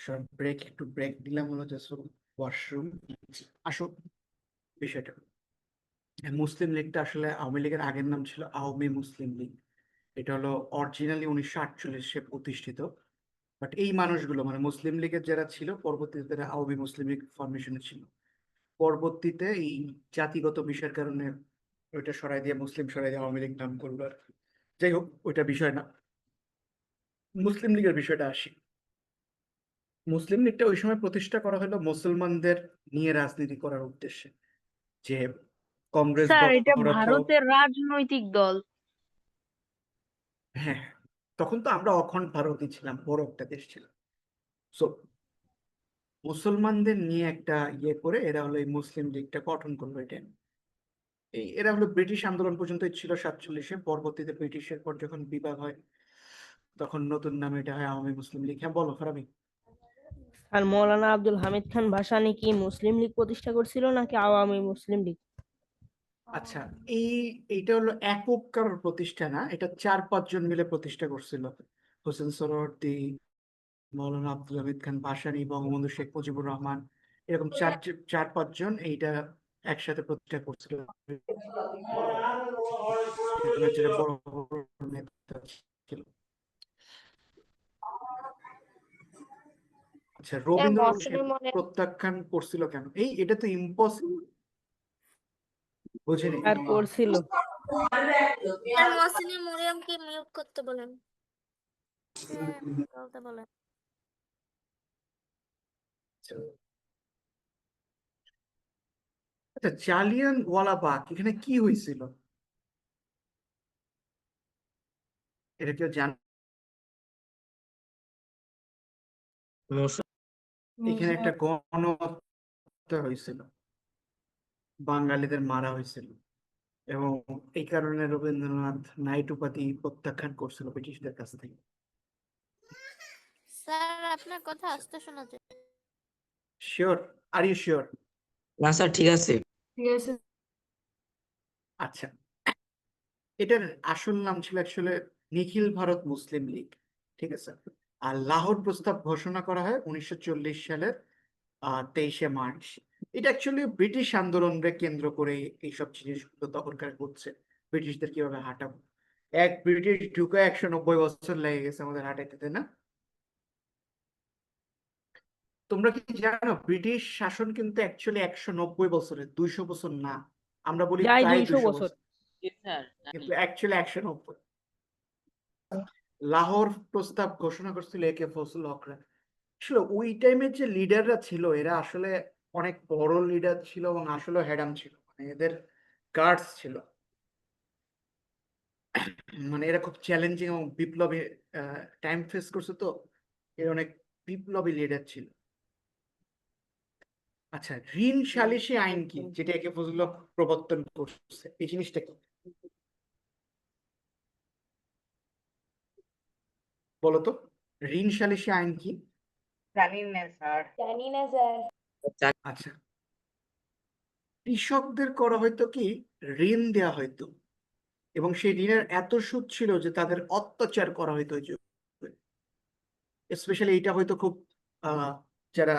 স্যার। ব্রেক, একটু ব্রেক দিলাম হলো জাস্ট ওয়াশরুম। আসো, বিষয়টা মুসলিম লীগটা আসলে আওয়ামী লীগের আগের নাম ছিল আওয়ামী মুসলিম লীগ। এটা হলো অরিজিনালি 1948-এ প্রতিষ্ঠিত। বাট এই মানুষগুলো মানে মুসলিম লীগের যারা ছিল, পরবর্তীতে তারা আওয়ামী মুসলিম লীগ ফরমেশনে ছিল। পরবর্তীতে এই জাতিগত বিষয়ের কারণে ওইটা সরাই দিয়ে মুসলিম সরাই দিয়ে আওয়ামী লীগ নাম করলো আর কি। যাই হোক, ওইটা বিষয় না, মুসলিম লীগের বিষয়টা আসি। মুসলিম লীগটা ওই সময় প্রতিষ্ঠা করা হলো মুসলমানদের নিয়ে রাজনীতি করার উদ্দেশ্যে, যে কংগ্রেস স্যার এটা বড় হোক। ভারতের রাজনৈতিক দল। হ্যাঁ, তখন তো আমরা অখণ্ড ভারতই ছিলাম, বড় একটা দেশ ছিল। সো মুসলমানদের নিয়ে একটা ইয়ে করে এরা হলো এই মুসলিম লীগটা গঠন করলো। এটা এরা হলো ব্রিটিশ আন্দোলন পর্যন্ত ছিল 47-এ। পরবর্তীতে ব্রিটিশের পর যখন বিভাগ হয়, তখন নতুন নামে এটা হয় আওয়ামী মুসলিম লীগ। হ্যাঁ বলো ফারাবি। আর মাওলানা আব্দুল হামিদ খান ভাসানী কি মুসলিম লীগ প্রতিষ্ঠা করছিল নাকি আওয়ামী মুসলিম লীগ? আচ্ছা, এইটা হলো একক কারোর প্রতিষ্ঠা না, এটা 4-5 জন মিলে প্রতিষ্ঠা করছিল। হোসেন সোহরাওয়ার্দী, মৌলানা আব্দুল হামিদ খান ভাসানী, বঙ্গবন্ধু শেখ মুজিবুর রহমান, এরকম 4-5 জন এইটা একসাথে প্রতিষ্ঠা করছিল। এগুলো যেটা বড় বড় নেতা ছিল। আচ্ছা, রবীন্দ্রনাথ মহসিনের মনে প্রত্যাখ্যান করছিল কেন? এটা তো ইম্পসিবল, বুঝিনি। আর করছিল। স্যার মহসিনের মরিয়মকে মিউট করতে বলেন। বলতে বলেন। আচ্ছা, জালিয়ান ওয়ালাবাগ এখানে কি হয়েছিল এটা কেউ জান? এখানে একটা গণহত্যা হয়েছিল, বাঙালিদের মারা হয়েছিল। এবং এই কারণে রবীন্দ্রনাথ নাইট উপাধি প্রত্যাখ্যান করছিল ব্রিটিশদের কাছ থেকে। স্যার আপনার কথা আস্তে শোনা যায়। শিওর? Are you sure? না স্যার, ঠিক আছে। ঠিক আছে। আচ্ছা, এটার আসল নাম ছিল actually Nikhil Bharat Muslim League, ঠিক আছে। আর লাহোর প্রস্তাব ঘোষণা করা হয় 1940 সালের 23শে মার্চ। এটা অ্যাকচুয়ালি ব্রিটিশ আন্দোলনকে কেন্দ্র করে এইসব জিনিসগুলো তখনকার হচ্ছে, ব্রিটিশদের কিভাবে হাঁটাবো। এক ব্রিটিশ ঢুকে 190 বছর লেগে গেছে আমাদের হাঁটাইতে, তাই না? তোমরা কি জানো ব্রিটিশ শাসন কিন্তু অ্যাকচুয়ালি 190 বছরের, 200 বছর না। আমরা বলি প্রায় প্রায় 200 200 বছর। বছর, কিন্তু অ্যাকচুয়ালি 190। লাহোর প্রস্তাব ঘোষণা করছিল এ কে ফজলুল হকরা। আসলে ওই টাইমের যে লিডাররা ছিল এরা আসলে অনেক বড় লিডার ছিল এবং আসলে হ্যাডাম ছিল, মানে এদের গার্ডস ছিল। মানে এরা খুব চ্যালেঞ্জিং এবং বিপ্লবী টাইম ফেস করছে, তো এর অনেক বিপ্লবী লিডার ছিল। আচ্ছা, ঋণ সালিসি আইন কি, যেটা একে ফজলুল হক প্রবর্তন করছে, এই জিনিসটা কি বলতো? ঋণ সালিসি আইন কি? জানি না স্যার। আচ্ছা, কৃষকদের করা হয়তো কি ঋণ দেয়া হয়তো, এবং সেই ঋণের এত সুদ ছিল যে তাদের অত্যাচার করা হইতো। স্পেশালি এইটা হয়তো খুব যারা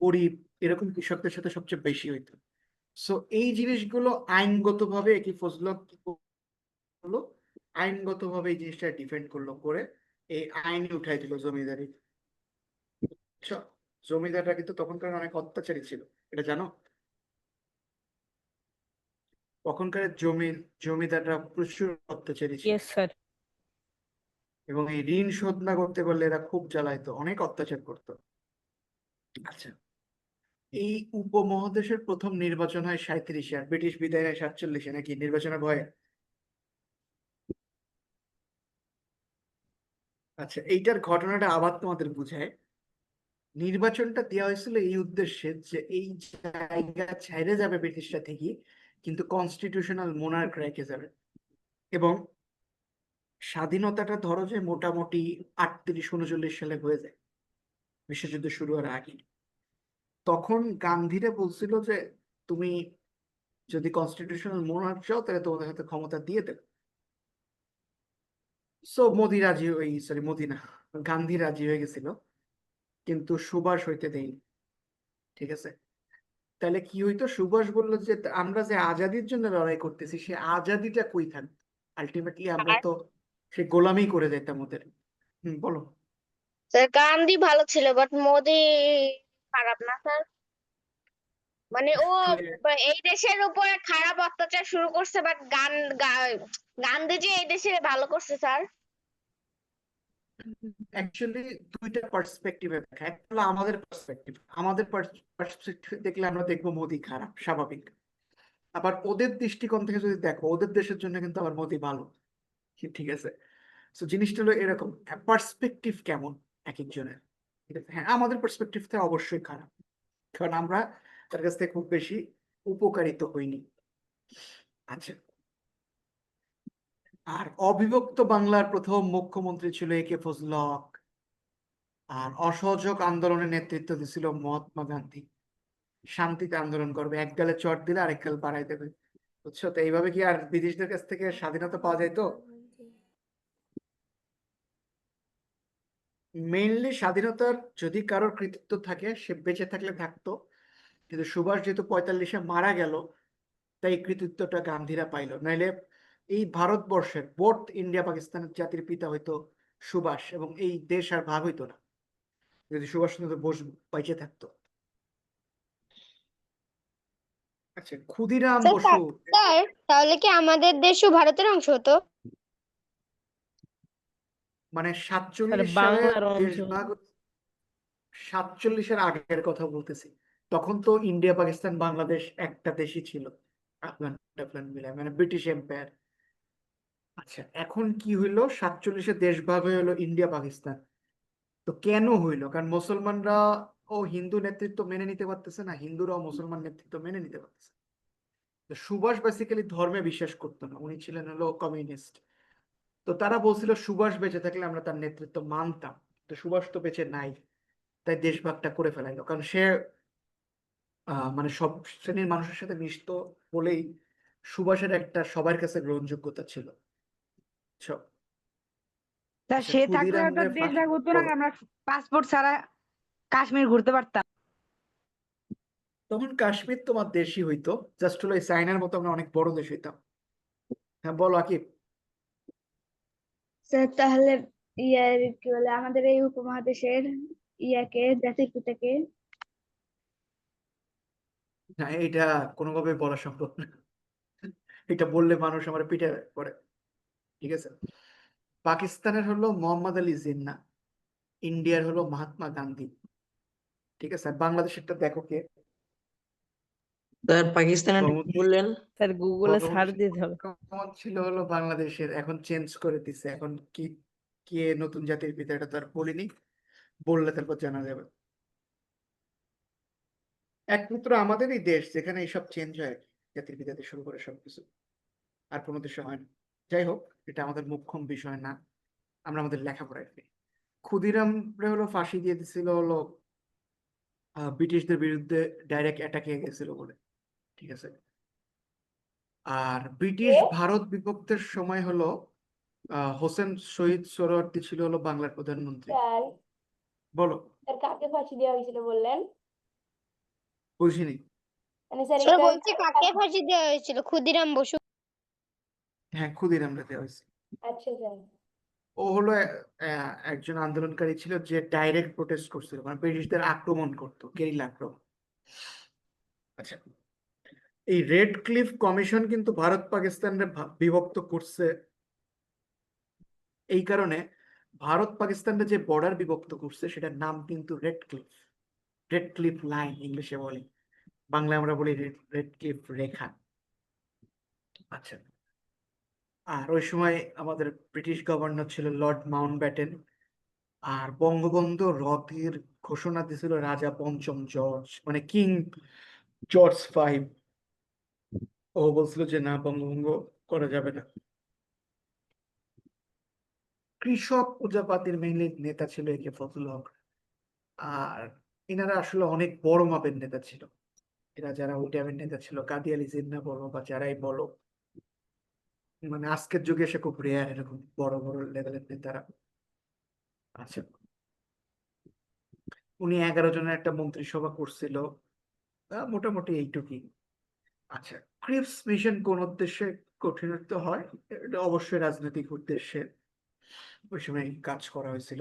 গরিব এরকম কৃষকদের সাথে সবচেয়ে বেশি হইতো। সো এই জিনিসগুলো আইনগতভাবে কি ফজলুল হক কি করলো, আইনগতভাবে এই জিনিসটা ডিফেন্ড করলো, করে এই আইনে উঠাই দিল জমিদারি। বুঝছো? জমিদাররা কিন্তু তখনকার অনেক অত্যাচারী ছিল, এটা জানো? তখনকার জমিদাররা প্রচুর অত্যাচারী ছিল, ইয়েস স্যার। এবং এই ঋণ শোধ না করতে পারলে এরা খুব জ্বালাইতো, অনেক অত্যাচার করতো। আচ্ছা, এই উপমহাদেশের প্রথম নির্বাচন হয় 37-এ, আর ব্রিটিশ বিদায় হয় 47-এ, নাকি নির্বাচনের ভয়ে? আচ্ছা, এইটার ঘটনাটা আবার তোমাদের বুঝায়। নির্বাচনটা দেওয়া হয়েছিল এই উদ্দেশ্যে যে এই জায়গা ছেড়ে যাবে ব্রিটিশরা থেকে, কিন্তু কনস্টিটিউশনাল মোনার্ক রেখে যাবে। এবং স্বাধীনতাটা ধরো যে মোটামুটি 38-39 সালে হয়ে যায়, বিশ্বযুদ্ধ শুরু হওয়ার আগে। তখন গান্ধীরা বলছিল যে তুমি যদি কনস্টিটিউশনাল মোনার্ক চাও তাহলে তোমাদের হাতে ক্ষমতা দিয়ে দেবে। সো মোদি রাজি, ওই সরি মোদি না, গান্ধী রাজি হয়ে গেছিল, কিন্তু সুভাষ হইতে দেয়নি, ঠিক আছে। তাহলে কি হইতো, সুভাষ বললো যে আমরা যে আজাদির জন্য লড়াই করতেছি সে আজাদিটা কই থাকবে, আলটিমেটলি আমরা তো সে গোলামি করে যেতাম ওদের। বলো। স্যার গান্ধী ভালো ছিল বাট মোদি খারাপ না স্যার? মানে ও এই দেশের উপরে খারাপ অত্যাচার শুরু করছে বাট গান্ধীজি এই দেশে ভালো করছে স্যার। অ্যাকচুয়ালি দুইটা পার্সপেক্টিভে দেখা, একটা হলো আমাদের পার্সপেক্টিভ, আমাদের পার্সপেক্টিভ দেখলে আমরা দেখবো মোদি খারাপ, স্বাভাবিক। আবার ওদের দৃষ্টিকোণ থেকে যদি দেখো, ওদের দেশের জন্য কিন্তু আবার মোদি ভালো, ঠিক আছে। তো জিনিসটা হলো এরকম, পার্সপেক্টিভ কেমন এক একজনের, ঠিক আছে। হ্যাঁ, আমাদের পার্সপেক্টিভ থেকে অবশ্যই খারাপ, কারণ আমরা তার কাছ থেকে খুব বেশি উপকারিত হইনি। আচ্ছা, আর অবিভক্ত বাংলার প্রথম মুখ্যমন্ত্রী ছিল এ কে ফজলুল হক। আর অসহযোগ আন্দোলনের নেতৃত্ব দিয়েছিল মহাত্মা গান্ধী। শান্তিতে আন্দোলন করবে, এক গালে চট দিলে আরেক গাল বাড়াই দেবে, বুঝছো? তো এইভাবে কি আর ব্রিটিশদের কাছ থেকে স্বাধীনতা পাওয়া যায়? তো মেইনলি স্বাধীনতার যদি কারোর কৃতিত্ব থাকে সে বেঁচে থাকলে থাকতো, কিন্তু সুভাষ যেহেতু 45-এ মারা গেল, তাই কৃতিত্বটা গান্ধীরা পাইলো। নাইলে এই ভারতবর্ষের বোথ ইন্ডিয়া পাকিস্তানের জাতির পিতা হইতো সুভাষ, এবং এই দেশ আর ভাগ হইতো না যদি সুভাষচন্দ্র বোস বেঁচে থাকতো। আচ্ছা, ক্ষুদিরাম বসু, স্যার তাহলে কি আমাদের দেশও ভারতের অংশ হতো? মানে স্যার 47 সালে বাংলার দেশ অংশ। ভাগ, 47-এর আগের কথা বলতেছি। তখন তো ইন্ডিয়া পাকিস্তান বাংলাদেশ একটা দেশই ছিল, আফগান টাফগান মিলায়, মানে ব্রিটিশ এম্পায়ার। আচ্ছা, এখন কি হইলো, 47-এ দেশ ভাগ হয়ে হলো ইন্ডিয়া পাকিস্তান। তো কেন হইলো? কারণ মুসলমানরা ও হিন্দু নেতৃত্ব মেনে নিতে পারতেছে না, হিন্দুরাও মুসলমান নেতৃত্ব মেনে নিতে পারতেছে। তো সুভাষ বেসিক্যালি ধর্মে বিশ্বাস করতো না, উনি ছিলেন হলো কমিউনিস্ট। তো তারা বলছিল সুভাষ বেঁচে থাকলে আমরা তার নেতৃত্ব মানতাম, তো সুভাষ তো বেঁচে নাই, তাই দেশভাগটা করে ফেলাইলো, কারণ সে মানে সব শ্রেণীর মানুষের সাথে মিশতো বলেই সুভাষের একটা সবার কাছে গ্রহণযোগ্যতা ছিল। বুঝছো? তা আচ্ছা, সে থাকলে ক্ষুদিরাম তো রে দেশ ফাঁসি ভাগ হতো না, বলো। আমরা পাসপোর্ট ছাড়া কাশ্মীর ঘুরতে পারতাম। তখন কাশ্মীর তোমার দেশই হইতো, জাস্ট হলো এই চায়নার মতো আমরা অনেক বড় দেশ হইতাম। হ্যাঁ বলো আকিব। স্যার তাহলে ইয়ার কি বলে আমাদের এই উপমহাদেশের ইয়াকে জাতির পিতাকে না, এটা কোনোভাবে বলা সম্ভব না, এটা বললে মানুষ আমার পিঠে পড়ে। ঠিক আছে, পাকিস্তানের হলো মোহাম্মদ আলী জিন্নাহ, ইন্ডিয়ার হলো মহাত্মা গান্ধী। ঠিক আছে, আর বাংলাদেশেরটা দেখো কে? স্যার পাকিস্তানের কি বঙ্গবন্ধু বললেন? স্যার গুগলে বঙ্গবন্ধু সার্চ শেখ দিতে হবে। মুজিবুর রহমান ছিল হলো বাংলাদেশের, এখন চেঞ্জ করে দিছে। এখন কি কে নতুন জাতির পিতা এটা তো আর বলিনি, বললে তারপর জানা যাবে। একমাত্র আমাদেরই দেশ যেখানে এইসব চেঞ্জ হয়, জাতির পিতা থেকে শুরু করে সবকিছু, আর কোনো দেশে হয় না। যাই হোক, এটা আমাদের মুখ্য বিষয় না, আমরা আমাদের লেখাপড়ায় ফিরি। ক্ষুদিরাম রে হলো ফাঁসি দিয়ে দিছিল হলো ব্রিটিশদের বিরুদ্ধে ডাইরেক্ট অ্যাটাকে গেছিল বলে। ঠিক আছে, আর ব্রিটিশ ভারত বিভক্তের সময় হলো হোসেন শহীদ সোহরাওয়ার্দী ছিল হলো বাংলার প্রধানমন্ত্রী। বলো। স্যার কাকে ফাঁসি দেওয়া হয়েছিল বললেন? বুঝিনি। মানে স্যার স্যার এটা বলছি কাকে ফাঁসি দেওয়া হয়েছিল? ক্ষুদিরাম বসু। হ্যাঁ, ক্ষুদিরাম রে দেওয়া হয়েছে। আচ্ছা স্যার। ও হলো একজন আন্দোলনকারী ছিল যে ডাইরেক্ট প্রোটেস্ট করছিল, মানে ব্রিটিশদের আক্রমণ করতো, গেরিলা আক্রমণ। আচ্ছা, এই রেড ক্লিফ কমিশন কিন্তু ভারত পাকিস্তানের বিভক্ত করছে। এই কারণে ভারত পাকিস্তানের যে বর্ডার বিভক্ত করছে সেটার নাম কিন্তু red cliff. Red cliff line ইংলিশে বলে, বাংলায় আমরা বলি রেড ক্লিফ রেখা। আচ্ছা, আর ওই সময় আমাদের ব্রিটিশ গভর্নর ছিল লর্ড মাউন্টব্যাটেন, আর বঙ্গবন্ধু রথের ঘোষণা দিয়েছিল রাজা পঞ্চম জর্জ, মানে কিং জর্জ 5। ও বলছিল যে না, বঙ্গভঙ্গ করা যাবে না। কৃষক প্রজাপাতির মেইনলি নেতা ছিল এ কে ফজলুল হক, আর এনারা আসলে অনেক বড় মাপের নেতা ছিল। এরা যারা ওই টাইমের নেতা ছিল, কাদি আলী জিন্নাহ বলো বা যারাই বলো, মানে আজকের যুগে এসে খুব রেয়ার এরকম বড় বড় লেভেলের নেতারা। আচ্ছা, উনি 11 জনের একটা মন্ত্রিসভা করছিল, মোটামুটি এইটুকুই। আচ্ছা, ক্রিপস মিশন কোন উদ্দেশ্যে গঠিত হয়? এটা অবশ্যই রাজনৈতিক উদ্দেশ্যে ওই সময় কাজ করা হয়েছিল।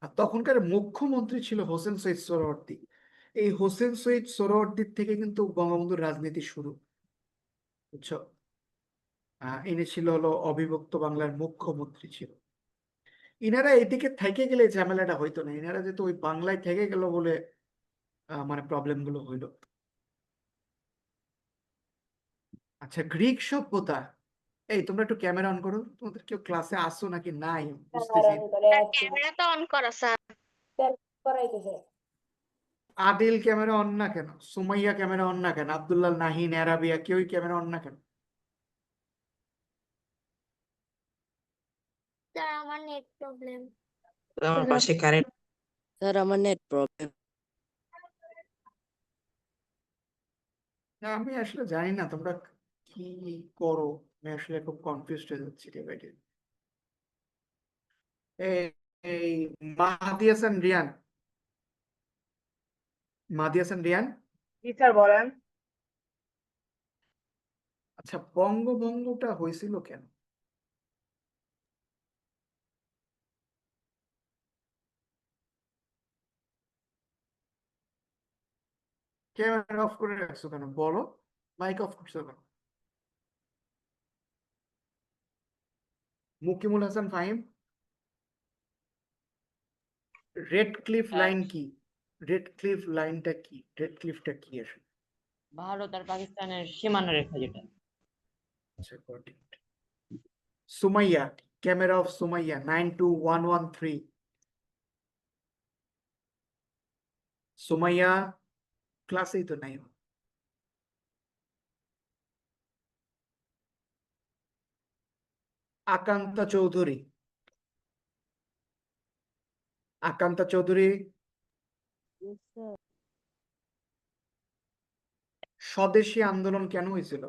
আর তখনকার মুখ্যমন্ত্রী ছিল হোসেন শহীদ সোহরাওয়ার্দী। এই হোসেন শহীদ সোহরাওয়ার্দীর থেকে কিন্তু বঙ্গবন্ধুর রাজনীতি শুরু। বুঝছো? ইনি ছিল হলো অবিভক্ত বাংলার মুখ্যমন্ত্রী ছিল। ইনারা এদিকে থেকে গেলে ঝামেলাটা হইতো না, ইনারা যেহেতু ওই বাংলায় থেকে গেল বলে মানে প্রবলেম গুলো হইলো। আচ্ছা, গ্রিক সভ্যতা। এই তোমরা একটু ক্যামেরা অন করো, তোমাদের কেউ ক্লাসে আসো নাকি নাই বুঝতেছি না। ক্যামেরা তো অন করা স্যার। করাইতেছে। আদিল ক্যামেরা অন না কেন? সুমাইয়া ক্যামেরা অন না কেন? আব্দুল্লাহ, নাহিন, এরাবিয়া কেউই ক্যামেরা অন না কেন? স্যার আমার নেট প্রবলেম। আমার পাশে কারেন্ট। স্যার আমার নেট প্রবলেম। না, আমি আসলে জানি না তোমরা কি করো, আমি আসলে খুব কনফিউজড হয়ে যাচ্ছি ডে বাই ডে। এই মাহাদি হাসান রিয়ান, মাহাদি হাসান রিয়ান। জি স্যার বলেন। আচ্ছা, বঙ্গভঙ্গটা হয়েছিল কেন? ক্যামেরা অফ করে রাখছো কেন বলো? মাইক অফ করছো কেন? Mukimul Hasan Fahim, Radcliffe line কি? রেড ক্লিফ লাইনটা কি? রেড ক্লিফটা কি আসলে? ভারত আর পাকিস্তানের সীমানা রেখা যেটা। আচ্ছা, got it. Sumaiya, camera off Sumaiya 92113। Sumaiya ক্লাসেই তো নাই। আকান্তা চৌধুরী। আকান্তা চৌধুরী স্বদেশী আন্দোলন কেন হয়েছিল?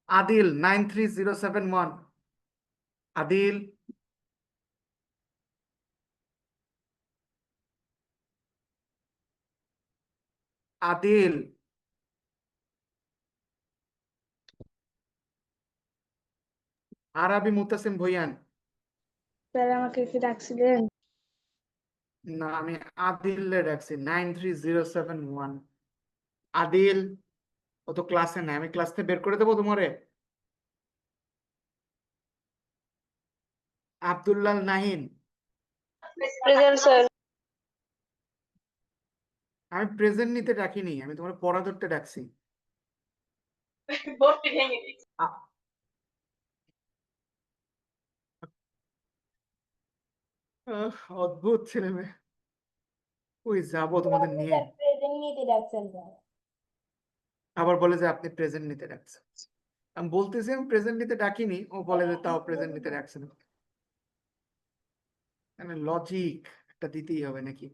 আদিল 93071। আদিল, আদিল, আরাবি মুতাসিম ভুঁইয়ান। স্যার আমাকে কি ডাকছিলেন? না, আমি আদিলে রাখছি 93071। আদিল, ও তো ক্লাসে নাই, আমি ক্লাস থেকে বের করে দেবো তোমারে। আব্দুল্লাহ নাহিন। Present sir. আমি প্রেজেন্ট নিতে ডাকিনি, আমি তোমার পড়া ধরতে ডাকছি। আ- অদ্ভুত ছেলে মেয়ে। ওই যাবো তোমাদের নিয়ে, প্রেজেন্ট নিতে ডাকছেন স্যার। আবার বলে যে আপনি প্রেজেন্ট নিতে ডাকছেন। আমি বলতেছি আমি প্রেজেন্ট নিতে ডাকিনি, ও বলে যে তাও প্রেজেন্ট নিতে ডাকছেন। মানে লজিক একটা দিতেই হবে নাকি?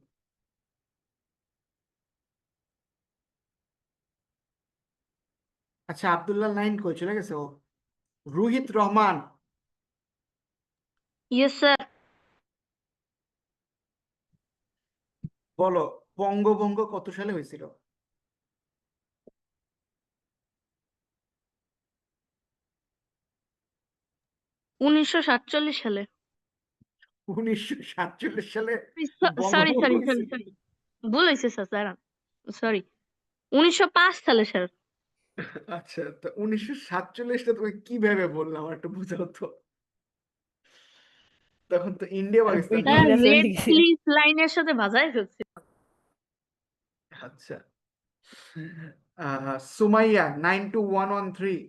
আচ্ছা, আব্দুল্লাহ নাইন কই চলে গেছে ও? রুহিত রহমান, ইয়েস স্যার। বলো বঙ্গভঙ্গ কত সালে হয়েছিল? 1947 সালে। 1947 সালে সরি বঙ্গভঙ্গ সরি সরি হয়েছিল? সরি ভুল হয়েছে স্যার স্যার সরি 1905 সালে স্যার। আচ্ছা, তো 1947টা তুমি কিভাবে বললাম একটু বুঝাও তো। তখন তো ইন্ডিয়া পাকিস্তান ব্রিটিশরা চলে রেড গেছে। পুলিশ লাইনের সাথে বাজায় ফেলছে। আচ্ছা, সুমাইয়া 92113।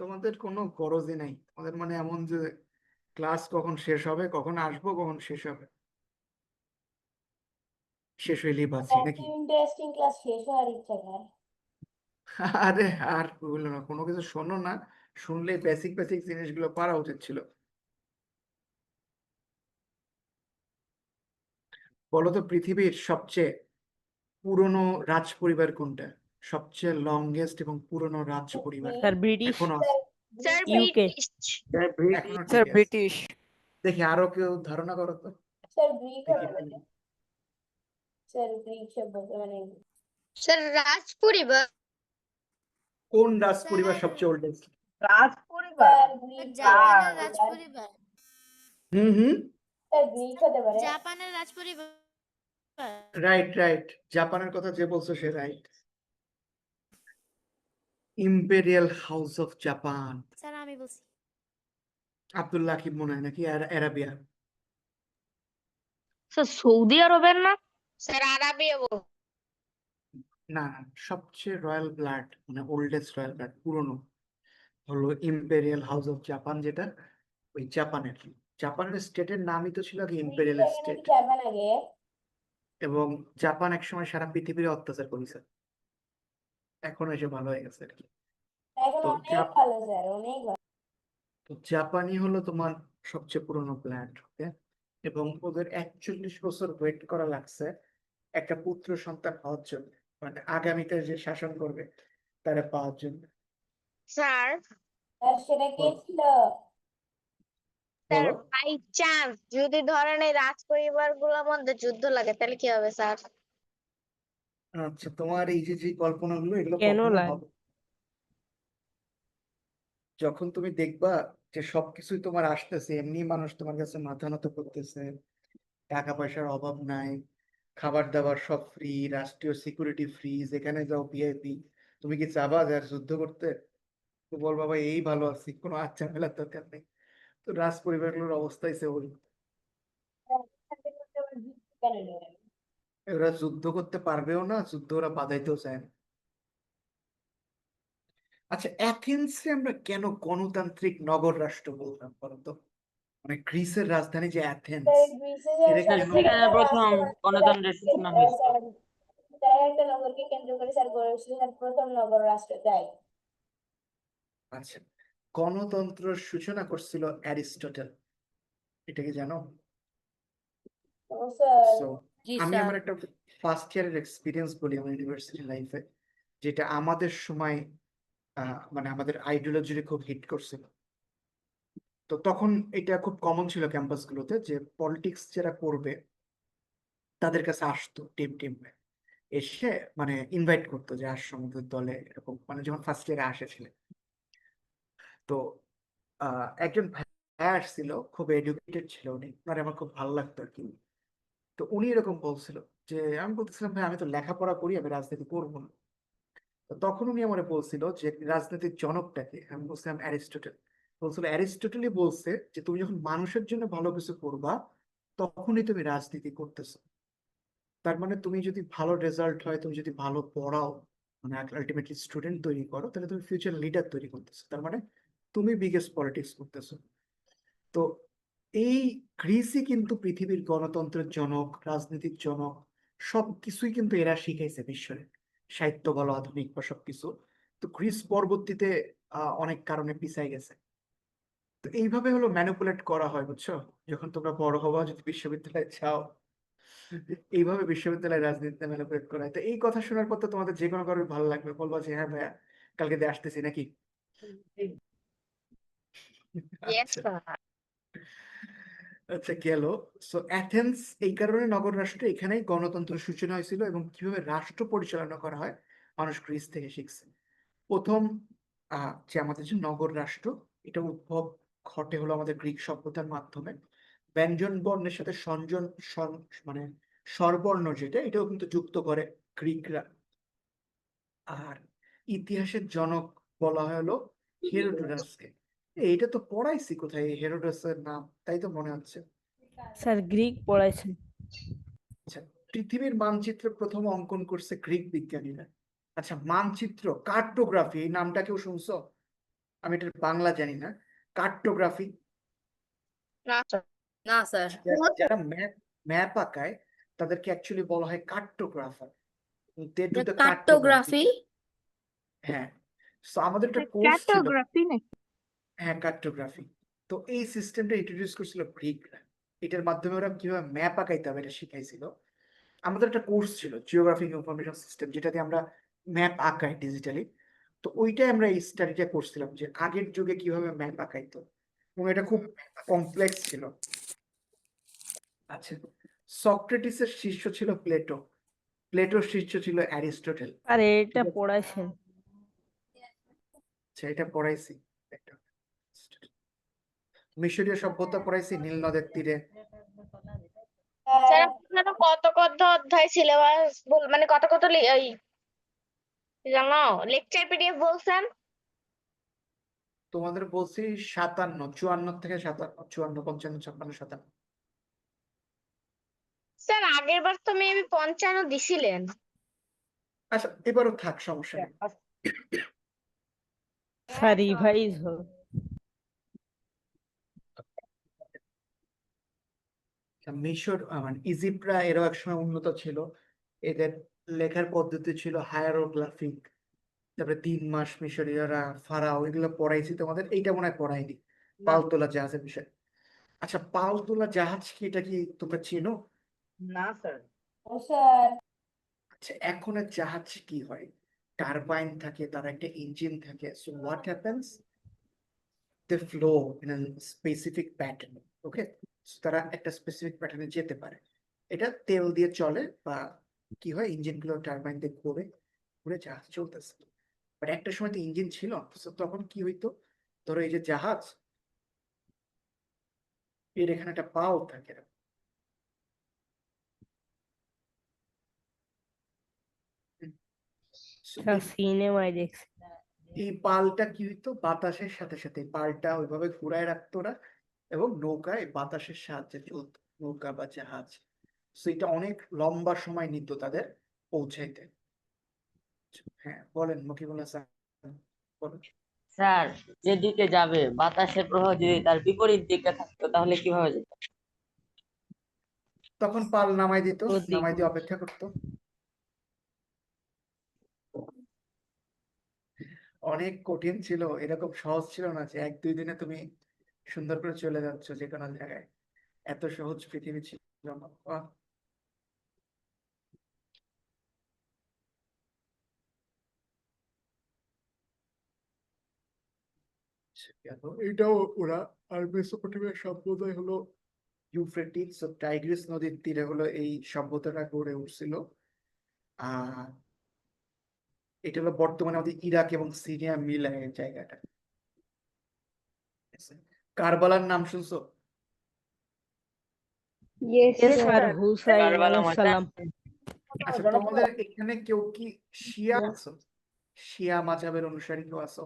তোমাদের কোনো গরজই নাই, তোমাদের মানে এমন যে ক্লাস কখন শেষ হবে, কখন আসবো, কখন শেষ হবে, শেষ হইলেই বাঁচি নাকি? ইন্টারেস্টিং ক্লাস শেষ হওয়ার ইচ্ছা করে। আরে আর বললো না, কোনো কিছু শোনো না, শুনলে বেসিক বেসিক জিনিসগুলো পারা উচিত ছিল। বলো তো পৃথিবীর সবচেয়ে পুরনো রাজ পরিবার কোনটা? সবচেয়ে লংগেস্ট এবং পুরনো রাজ পরিবার স্যার ব্রিটিশ, এখনো আছে। Sir UK. ব্রিটিশ। এখনো ঠিক স্যার আছে। ব্রিটিশ। দেখি আরো কেউ ধারণা করো তো। স্যার গ্রিক দেখি হবে না? স্যার গ্রিক সভ্যতা মানে স্যার রাজ পরিবার। কোন রাজ পরিবার সবচেয়ে ওল্ডেস্ট? রাজ পরিবার। স্যার গ্রিক জাপানের রাজপরিবার। হুম হুম, স্যার গ্রিক হতে পারে। জাপানের রাজপরিবার। রাইট রাইট, জাপানের কথা যে বলছো সে right. Imperial house of Japan. Sir আমি বলছি। আব্দুল্লাহ আকিব মনে হয় নাকি আরাবিয়া? স্যার সৌদি আরবের না? স্যার আরাবিয়া না, সবচেয়ে রয়্যাল ব্লাড মানে ওল্ডেস্ট রয়্যাল ব্লাড পুরনো হলো ইম্পেরিয়াল হাউস অফ জাপান, যেটা ওই জাপানের, জাপানের স্টেটের নামই তো ছিল আগে ইম্পেরিয়াল স্টেট। জাপান আগে। এবং জাপান একসময় সারা পৃথিবীর অত্যাচার করেছে, এখন এসে ভালো হয়ে গেছে আর কি। এখন তো অনেক ভালো স্যার, অনেক ভালো। তো জাপানি হলো তোমার সবচেয়ে পুরনো প্ল্যান্ট, ওকে? এবং ওদের 41 বছর ওয়েট করা লাগছে একটা পুত্র সন্তান হওয়ার জন্য, মানে আগামীতে যে শাসন করবে তারা পাওয়ার জন্য। স্যার। আর সেটা কে ছিল? স্যার বলো। বাই চান্স যদি ধরেন এই রাজ পরিবার গুলোর মধ্যে যুদ্ধ লাগে তাহলে কি হবে স্যার? আচ্ছা, তোমার এই যে যে কল্পনাগুলো এগুলো কেন কখনো লাগে? হবে যখন তুমি দেখবা যে সবকিছুই তোমার আসতেছে, এমনি মানুষ তোমার কাছে মাথা নত করতেছে, টাকা পয়সার অভাব নাই, খাবার দাবার সব ফ্রি, রাষ্ট্রীয় সিকিউরিটি ফ্রি, যেখানে যাও ভিআইপি, তুমি কি চাবা যে আর যুদ্ধ করতে? তো বল বাবা এই ভালো আছি, কোনো আচ্ছা মেলার দরকার নেই। তো রাজ পরিবারগুলোর অবস্থাই সে ওই, ওরা যুদ্ধ করতে পারবেও না, যুদ্ধ ওরা বাধাইতেও চায় না। আচ্ছা, অ্যাথেন্সে আমরা কেন গণতান্ত্রিক নগর রাষ্ট্র বললাম বলতো? মানে গ্রিসের রাজধানী যে অ্যাথেন্স, এরা স্যার কেন সেখানে প্রথম গণতন্ত্রের সূচনা হয়েছিল। তারা একটা নগরকে কেন্দ্র করে স্যার গড়ে উঠেছিল স্যার প্রথম নগর রাষ্ট্র তাই। আচ্ছা, গণতন্ত্র সূচনা করছিল অ্যারিস্টটল, এটা কি জানো? ও স্যার সো জি আমি স্যার। আমার একটা ফার্স্ট ইয়ারের এক্সপিরিয়েন্স বলি আমার ইউনিভার্সিটি লাইফে, যেটা আমাদের সময় মানে আমাদের আইডিওলজি খুব হিট করছিল। তো তখন এটা খুব কমন ছিল ক্যাম্পাসগুলোতে যে পলিটিক্স যারা করবে তাদের কাছে আসতো টিম টিম এসে মানে ইনভাইট করতো যে আসো আমাদের দলে, এরকম মানে যখন ফার্স্ট ইয়ারে আসেছিলেন। তো একজন ভাইয়া আসছিল, খুব এডুকেটেড ছিল উনি, মানে আমার খুব ভালো লাগতো আর কি। তো উনি এরকম বলছিল যে, আমি বলতেছিলাম ভাই আমি তো লেখাপড়া করি, আমি রাজনীতি করবো না। তো তখন উনি আমার বলছিল যে রাজনীতির জনকটাকে, আমি বলছিলাম অ্যারিস্টটল। বলছিল অ্যারিস্টটলই বলছে যে তুমি যখন মানুষের জন্য ভালো কিছু করবা তখনই তুমি রাজনীতি করতেছো। তার মানে তুমি যদি ভালো রেজাল্ট হয়, তুমি যদি ভালো পড়াও, মানে আলটিমেটলি স্টুডেন্ট তৈরি করো, তাহলে তুমি ফিউচার লিডার তৈরি করতেছো, তার মানে তুমি বিগেস্ট পলিটিক্স করতেছো। তো এই গ্রিসই কিন্তু পৃথিবীর গণতন্ত্রের জনক, রাজনীতির জনক, সবকিছুই কিন্তু এরা শিখাইছে বিশ্বের, সাহিত্য বলো আধুনিক বা সবকিছু। তো গ্রিস পরবর্তীতে অনেক কারণে পিছাই গেছে। তো এইভাবে হলো ম্যানিপুলেট করা হয়, বুঝছো? যখন তোমরা বড় হবা, যদি বিশ্ববিদ্যালয়ে যাও, এইভাবে বিশ্ববিদ্যালয়ে রাজনীতিতে ম্যানিপুলেট করা হয়। তো এই কথা শোনার পর তো তোমাদের যে কোনো কারোর ভালো লাগবে, বলবা যে হ্যাঁ ভাইয়া কালকে দিয়ে আসতেছি নাকি। ইয়েস আচ্ছা আচ্ছা, গেল। সো অ্যাথেন্স এই কারণে নগর রাষ্ট্র, এখানেই গণতন্ত্রের সূচনা হয়েছিল এবং কিভাবে রাষ্ট্র পরিচালনা করা হয় মানুষ গ্রিস থেকে শিখছে। প্রথম যে আমাদের যে নগর রাষ্ট্র, এটা উদ্ভব ঘটে হলো আমাদের গ্রিক সভ্যতার মাধ্যমে। ব্যঞ্জন বর্ণের সাথে মানে স্বরবর্ণ যেটা, এটাও কিন্তু যুক্ত করে গ্রিকরা। আর ইতিহাসের জনক বলা হয় হলো হেরোডোটাসকে। এইটা তো পড়াইছি কোথায়, এই হেরোডোটাসের নাম, তাই তো মনে হচ্ছে। স্যার গ্রিক পড়াইছেন। আচ্ছা, পৃথিবীর মানচিত্র প্রথম অঙ্কন করছে গ্রিক বিজ্ঞানীরা। আচ্ছা, মানচিত্র, কার্টোগ্রাফি, এই নামটা কেউ শুনছো? আমি এটার বাংলা জানি না। কার্টোগ্রাফি, না স্যার। না স্যার। যারা ম্যাপ ম্যাপ আঁকায় তাদেরকে অ্যাকচুয়ালি বলা হয় cartographer. They do the cartography. Cartography. হ্যাঁ, সো আমাদের একটা কোর্স ছিল, ক্যার্টোগ্রাফি নাকি? হ্যাঁ কার্টোগ্রাফি। তো এই সিস্টেমটা ইন্ট্রোডিউস করছিল গ্রিকরা। এটার মাধ্যমে ওরা কিভাবে ম্যাপ আঁকাইতে হবে এটা শিখাইছিল। আমাদের একটা কোর্স ছিল জিওগ্রাফিক ইনফরমেশন সিস্টেম, যেটাতে আমরা ম্যাপ আঁকাই ডিজিটালি। তো ওইটাই আমরা এই স্টাডিটা করছিলাম যে আগের যুগে কিভাবে ম্যাপ আঁকাইতো, এবং এটা খুব কমপ্লেক্স ছিল। আচ্ছা, সক্রেটিসের শিষ্য ছিল প্লেটো, প্লেটোর শিষ্য ছিল অ্যারিস্টটল। আর এটা ঠিক আছে? পড়াইছেন। আচ্ছা, এটা পড়াইছি। মিশরীয় সভ্যতা পড়াইছি, নীল নদের তীরে। স্যার আপনারা কত কত অধ্যায় সিলেবাস মানে কত কত ওই কি জানো লেকচার পিডিএফ বলছেন? তোমাদের বলছি 57, 54 থেকে 57, 54, 55, 56, 57। স্যার আগের বার তো মেবি 55 দিছিলেন। আচ্ছা, এবারও থাক, সমস্যা নেই। স্যার রিভাইজ হোক। মিশর মানে ইজিপ্টরা এরাও একসময় উন্নত ছিল। এদের লেখার পদ্ধতি ছিল হায়ারোগ্রাফিক। তারপরে 3 মাস মিশরীয়রা ফারাও, এগুলো পড়াইছি তোমাদের, এইটা মনে হয় পড়াইনি। পালতোলা জাহাজের বিষয়। আচ্ছা, পালতোলা জাহাজ কি, এটা কি তোমরা চিনো? না স্যার। ও স্যার। আচ্ছা, এখন আর জাহাজ কি হয়, টারবাইন থাকে, তার একটা ইঞ্জিন থাকে। So what happens, they flow in a specific pattern. Okay, তারা একটা স্পেসিফিক প্যাটার্নে যেতে পারে। এটা তেল দিয়ে চলে, বা কি হয় ইঞ্জিন গুলো টারবাইন দিয়ে ঘুরে ঘুরে জাহাজ চলতেছে। বাট একটা সময় তো ইঞ্জিন ছিল, so তখন কি হইতো, ধরো এই যে জাহাজ, এর এখানে একটা পাল থাকে। So স্যার সিনেমায় দেখছি। এই পালটা কি হইতো, বাতাসের সাথে সাথে পালটা ওইভাবে ঘুরায় রাখতো ওরা, এবং নৌকায় বাতাসের সাহায্যে চলতো, নৌকা বা জাহাজ। So এটা অনেক লম্বা সময় নিত তাদের পৌঁছাইতে। হ্যাঁ বলেন, মকিবুল হাসান বলেন। স্যার, যেদিকে যাবে বাতাসের প্রবাহ যদি তার বিপরীত দিকে থাকতো তাহলে কিভাবে যেত? তখন পাল নামাই দিত, ওদিক। নামাই দিয়ে অপেক্ষা করতো। অনেক কঠিন ছিল, এরকম সহজ ছিল না যে 1-2 দিনে তুমি সুন্দর করে চলে যাচ্ছ যে কোনো জায়গায়। এত সহজ পৃথিবী ছিল না। বাহ! এটাও ওরা। আর মেসোপটেমিয়ার সভ্যতায় হলো ইউফ্রেটিস ও টাইগ্রিস নদীর তীরে হলো এই সভ্যতাটা গড়ে উঠছিল। আহ এটা হলো বর্তমানে আমাদের ইরাক এবং সিরিয়া মিলায় এই জায়গাটা। কারবালার নাম শুনছো? ইয়েস স্যার হুসাইন কারবালা আলাইহিস ময়দান। সালাম। আচ্ছা, তোমাদের এখানে কেউ কি শিয়া আছো? শিয়া মাযহাবের অনুসারী কেউ আছো?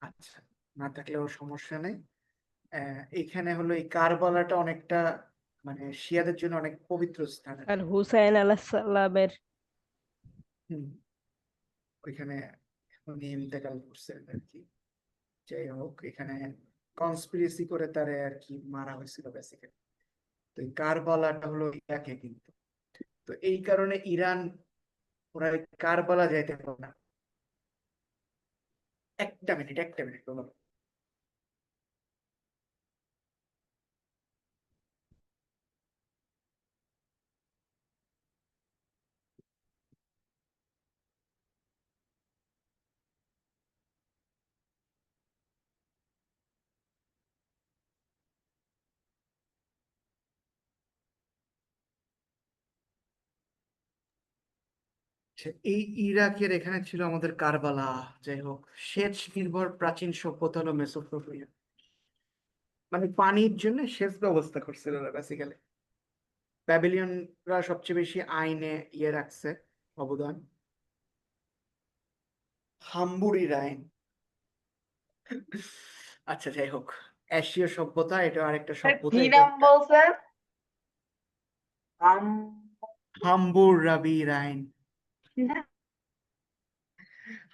আচ্ছা, না থাকলেও সমস্যা নেই। এখানে হলো এই কারবালাটা অনেকটা মানে শিয়াদের জন্য অনেক পবিত্র স্থান। আর হুসাইন আলাইহিস সালামের হুম, ওইখানে উনি ইন্তেকাল করছেন আর কি। যাই হোক, এখানে কনস্পিরেসি করে তারে আর কি মারা হয়েছিল বেসিক্যালি। তো এই কারবালাটা হলো ইরাকে কিন্তু। তো এই কারণে ইরান ওরা এই কারবালা যাইতে পারে না। একটা মিনিট বলো। আচ্ছা, এই ইরাকের এখানে ছিল আমাদের কারবালা। যাই হোক, সেচ নির্ভর প্রাচীন সভ্যতা হলো মেসোপটেমিয়া। মানে পানির জন্য সেচ ব্যবস্থা করছিল বেসিক্যালি। ব্যাবিলিয়নরা সবচেয়ে বেশি আইনে রাখছে অবদান। হাম্বুরির আইন। আচ্ছা, যাই হোক, এশীয় সভ্যতা এটা আরেকটা সভ্যতা। কি এটা নাম একটা বলছেন? হাম্বুরাবির আইন।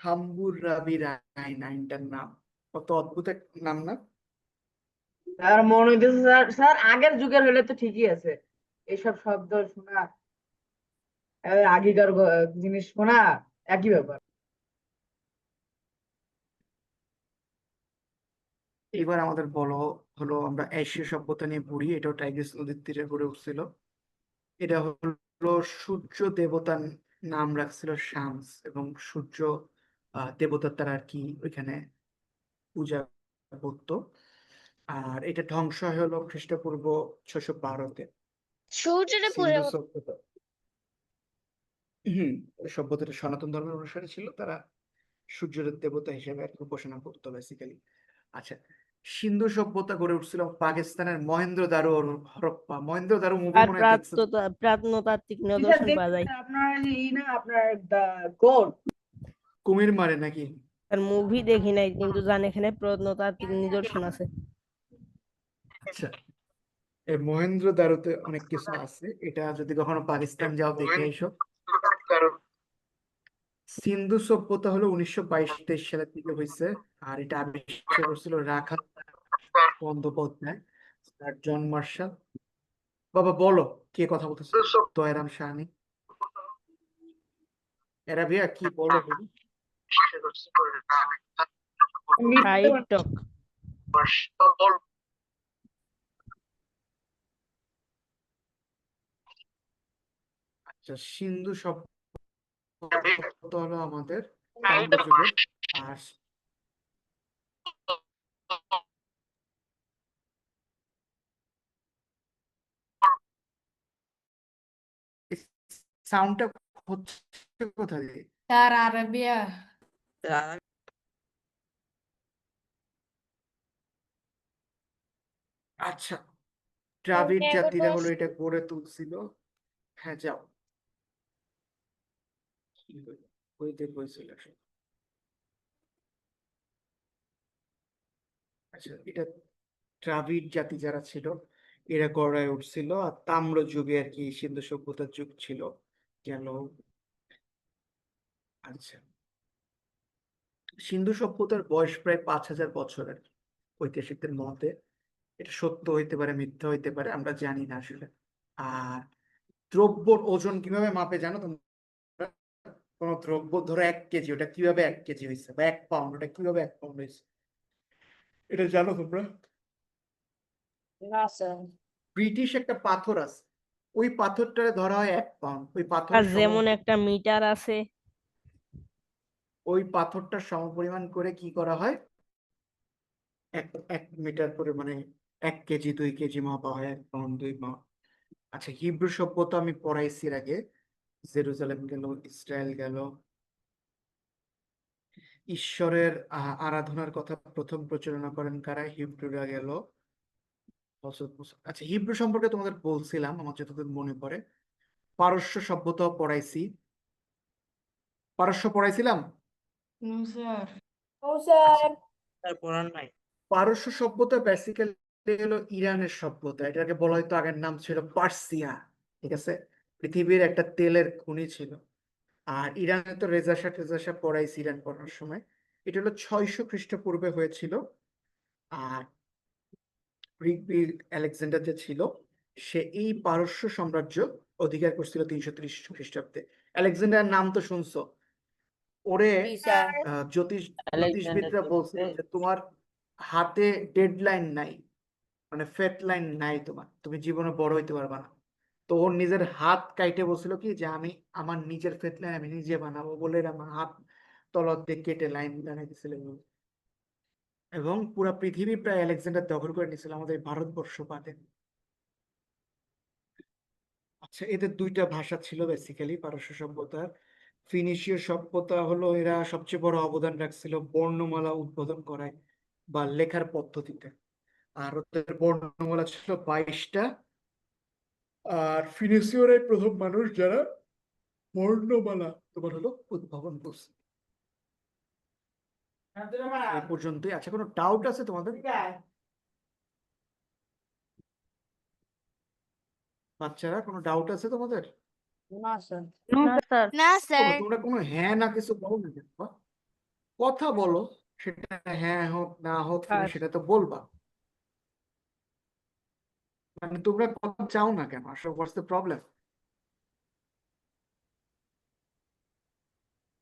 হাম্বুরাবির আইন, আইনটার নাম কত অদ্ভুত এক নাম না? স্যার মনে হইতেছে স্যার, স্যার আগের যুগের হলে তো ঠিকই আছে, এইসব শব্দ শোনা আগেকার জিনিস শোনা একই ব্যাপার। এবার আমাদের বলো হলো আমরা এশীয় সভ্যতা নিয়ে পড়ি। এটাও টাইগ্রিস নদীর তীরে গড়ে উঠছিল। এটা হলো সূর্য দেবতার নাম রাখছিল শামস, এবং সূর্য দেবতার তারা আর কি ওইখানে পূজা করতো। আর এটা ধ্বংস হলো খ্রিস্টপূর্ব 612-তে সূর্যের পূজা সিন্ধু করতে। সভ্যতা। হম, সভ্যতাটা সনাতন ধর্মের অনুসারে ছিল, তারা সূর্যের দেবতা হিসেবে আর কি উপাসনা করতো বেসিক্যালি। আচ্ছা, সিন্ধু সভ্যতা গড়ে উঠছিল পাকিস্তানের মহেন্দ্রদারো ও হরপ্পা। মহেন্দ্রদারো মুভি আর মনে হয় দেখছো? প্রত্নতাত্ত্বিক স্যার নিদর্শন পাওয়া দেখছি যায়। স্যার, আপনার এই না আপনার কোড। কুমির মারে নাকি? আর মুভি দেখি নাই, কিন্তু জানি এখানে প্রত্নতাত্ত্বিক নিদর্শন আছে। আচ্ছা, এই মহেন্দ্রদারোতে অনেক কিছু আছে। এটা যদি কখনো পাকিস্তান যাও দেখে এসো। সিন্ধু সভ্যতা হলো 1922-23 সালের দিকে হয়েছে। আর এটা আবিষ্কার করছিল রাখাল বন্দ্যোপাধ্যায় আর জন মার্শাল। বাবা বলো, কে কথা বলতেছে? দয়রাম সাহানি। এরা ভাইয়া কি বলো বলো? সাইড টক। আচ্ছা, সিন্ধু সভ্যতা হলো আমাদের তাম্র যুগের। আর সাউন্ডটা হচ্ছে কোথা দিয়ে? স্যার আরবিয়া। আচ্ছা, দ্রাবিড় হ্যাঁ, জাতিরা ওটা হলো এটা গড়ে তুলছিল। হ্যাঁ, যাও। বইতে বইছিল। আচ্ছা, এটা দ্রাবিড় জাতি যারা ছিল এরা গড়ায় উঠছিল। আর তাম্র যুগে আর কি সিন্ধু সভ্যতার যুগ ছিল গেল। আচ্ছা, সিন্ধু সভ্যতার বয়স প্রায় 5,000 বছরের ঐতিহাসিকদের মতে। এটা সত্য হইতে পারে, মিথ্যা হইতে পারে, আমরা জানি না আসলে। আর দ্রব্যর ওজন কিভাবে মাপে জানো তোমরা? কোন দ্রব্য ধরো 1 কেজি, ওটা কিভাবে 1 কেজি হয়েছে, বা 1 পাউন্ড, ওটা কিভাবে 1 পাউন্ড হয়েছে, এটা জানো তোমরা? না স্যার। ব্রিটিশ একটা পাথর আছে, ওই পাথরটারে ধরা হয় 1 পাউন্ড। ওই আর পাথরের যেমন একটা মিটার আছে, ওই পাথরটার সমপরিমাণ করে কি করা হয়, 1 মিটার করে, মানে 1 কেজি 2 কেজি মাপা হয়, 1 পাউন্ড 2 পাউন্ড। আচ্ছা, হিব্রু সভ্যতা আমি পড়াইছি এর আগে। জেরুজালেম গেল, ইসরায়েল গেল। ঈশ্বরের আরাধনার কথা প্রথম প্রচারণা করেন কারা? হিব্রুরা গেল। আচ্ছা, হিব্রু সম্পর্কে তোমাদের বলছিলাম আমার যতদূর মনে পড়ে। পারস্য সভ্যতা পড়াইছি। পারস্য পড়াইছিলাম। ও স্যার। তার পড়ার নাই। পারস্য সভ্যতা বেসিক্যালি হলো ইরানের সভ্যতা। এটাকে বলা হয়তো আগের নাম ছিল পার্সিয়া। ঠিক আছে, পৃথিবীর একটা তেলের খনি ছিল। আর ইরানে তো রেজা শাহ পড়াইছি ইরান পড়ার সময়। এটা হলো 600 খ্রিস্টপূর্বে হয়েছিল। আর গ্রিক বীর আলেকজান্ডার যে ছিল, সে এই পারস্য সাম্রাজ্য অধিকার করছিল 330 খ্রিস্টাব্দে। আলেকজান্ডার নাম তো শুনছো। ওরে জি স্যার। জ্যোতিষবিদরা বলছিল যে তোমার হাতে ডেডলাইন নাই, মানে ফেট লাইন নাই, তুমি জীবনে বড় হইতে পারবা না। তো ওর নিজের হাত কাইটে বলছিল কি যে আমি আমার নিজের ফেট লাইন আমি নিজে বানাবো বলে আমার হাত তলত দিয়ে কেটে লাইন বানাই দিছিল। এবং পুরো পৃথিবী প্রায় আলেকজান্ডার দখল করে নিয়েছিল, আমাদের ভারতবর্ষ বাদে। আচ্ছা, এদের 2টা ভাষা ছিল বেসিক্যালি পারস্য সভ্যতার। ফিনিশীয় সভ্যতা হলো, এরা সবচেয়ে বড় অবদান রাখছিল বর্ণমালা উদ্বোধন করায় বা লেখার পদ্ধতিতে। আর ওদের বর্ণমালা ছিল 22টা। আর ফিনিশীয়রাই প্রথম মানুষ যারা বর্ণমালা তোমার হলো উদ্ভাবন করছে। এই পর্যন্তই। আচ্ছা, কোনো ডাউট আছে তোমাদের? বাচ্চারা, কোনো ডাউট আছে তোমাদের? না স্যার। না স্যার। না তোমরা কোনো হ্যাঁ না কিছু বলো না কেন? কথা বলো, সেটা হ্যাঁ হোক না হোক তুমি সেটা তো বলবা। মানে তোমরা কথা চাও না কেন? আসলে হোয়াটস দ্য প্রবলেম?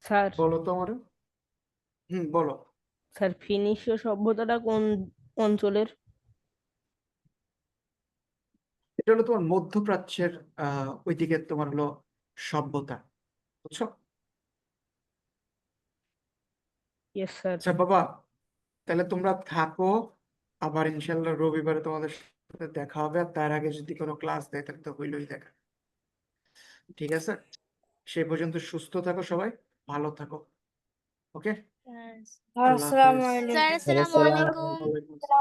স্যার। বলো তো আমারে। বলো। স্যার, ফিনিশীয় সভ্যতাটা কোন অঞ্চলের? এটা হলো তোমার মধ্যপ্রাচ্যের ওইদিকে তোমার হলো সভ্যতা, বুঝছো? Yes sir. আচ্ছা বাবা, তাহলে তোমরা থাকো। আবার ইনশাল্লাহ রবিবারে তোমাদের সাথে দেখা হবে। আর তার আগে যদি কোনো ক্লাস দেয় তাহলে তো হইলই দেখা। ঠিক আছে, সেই পর্যন্ত সুস্থ থাকো সবাই, ভালো থাকো। ওকে, আল্লাহ আসসালামু হাফেজ। আলাইকুম। স্যার আসসালামু আলাইকুম। ওয়ালাইকুম আসসালাম।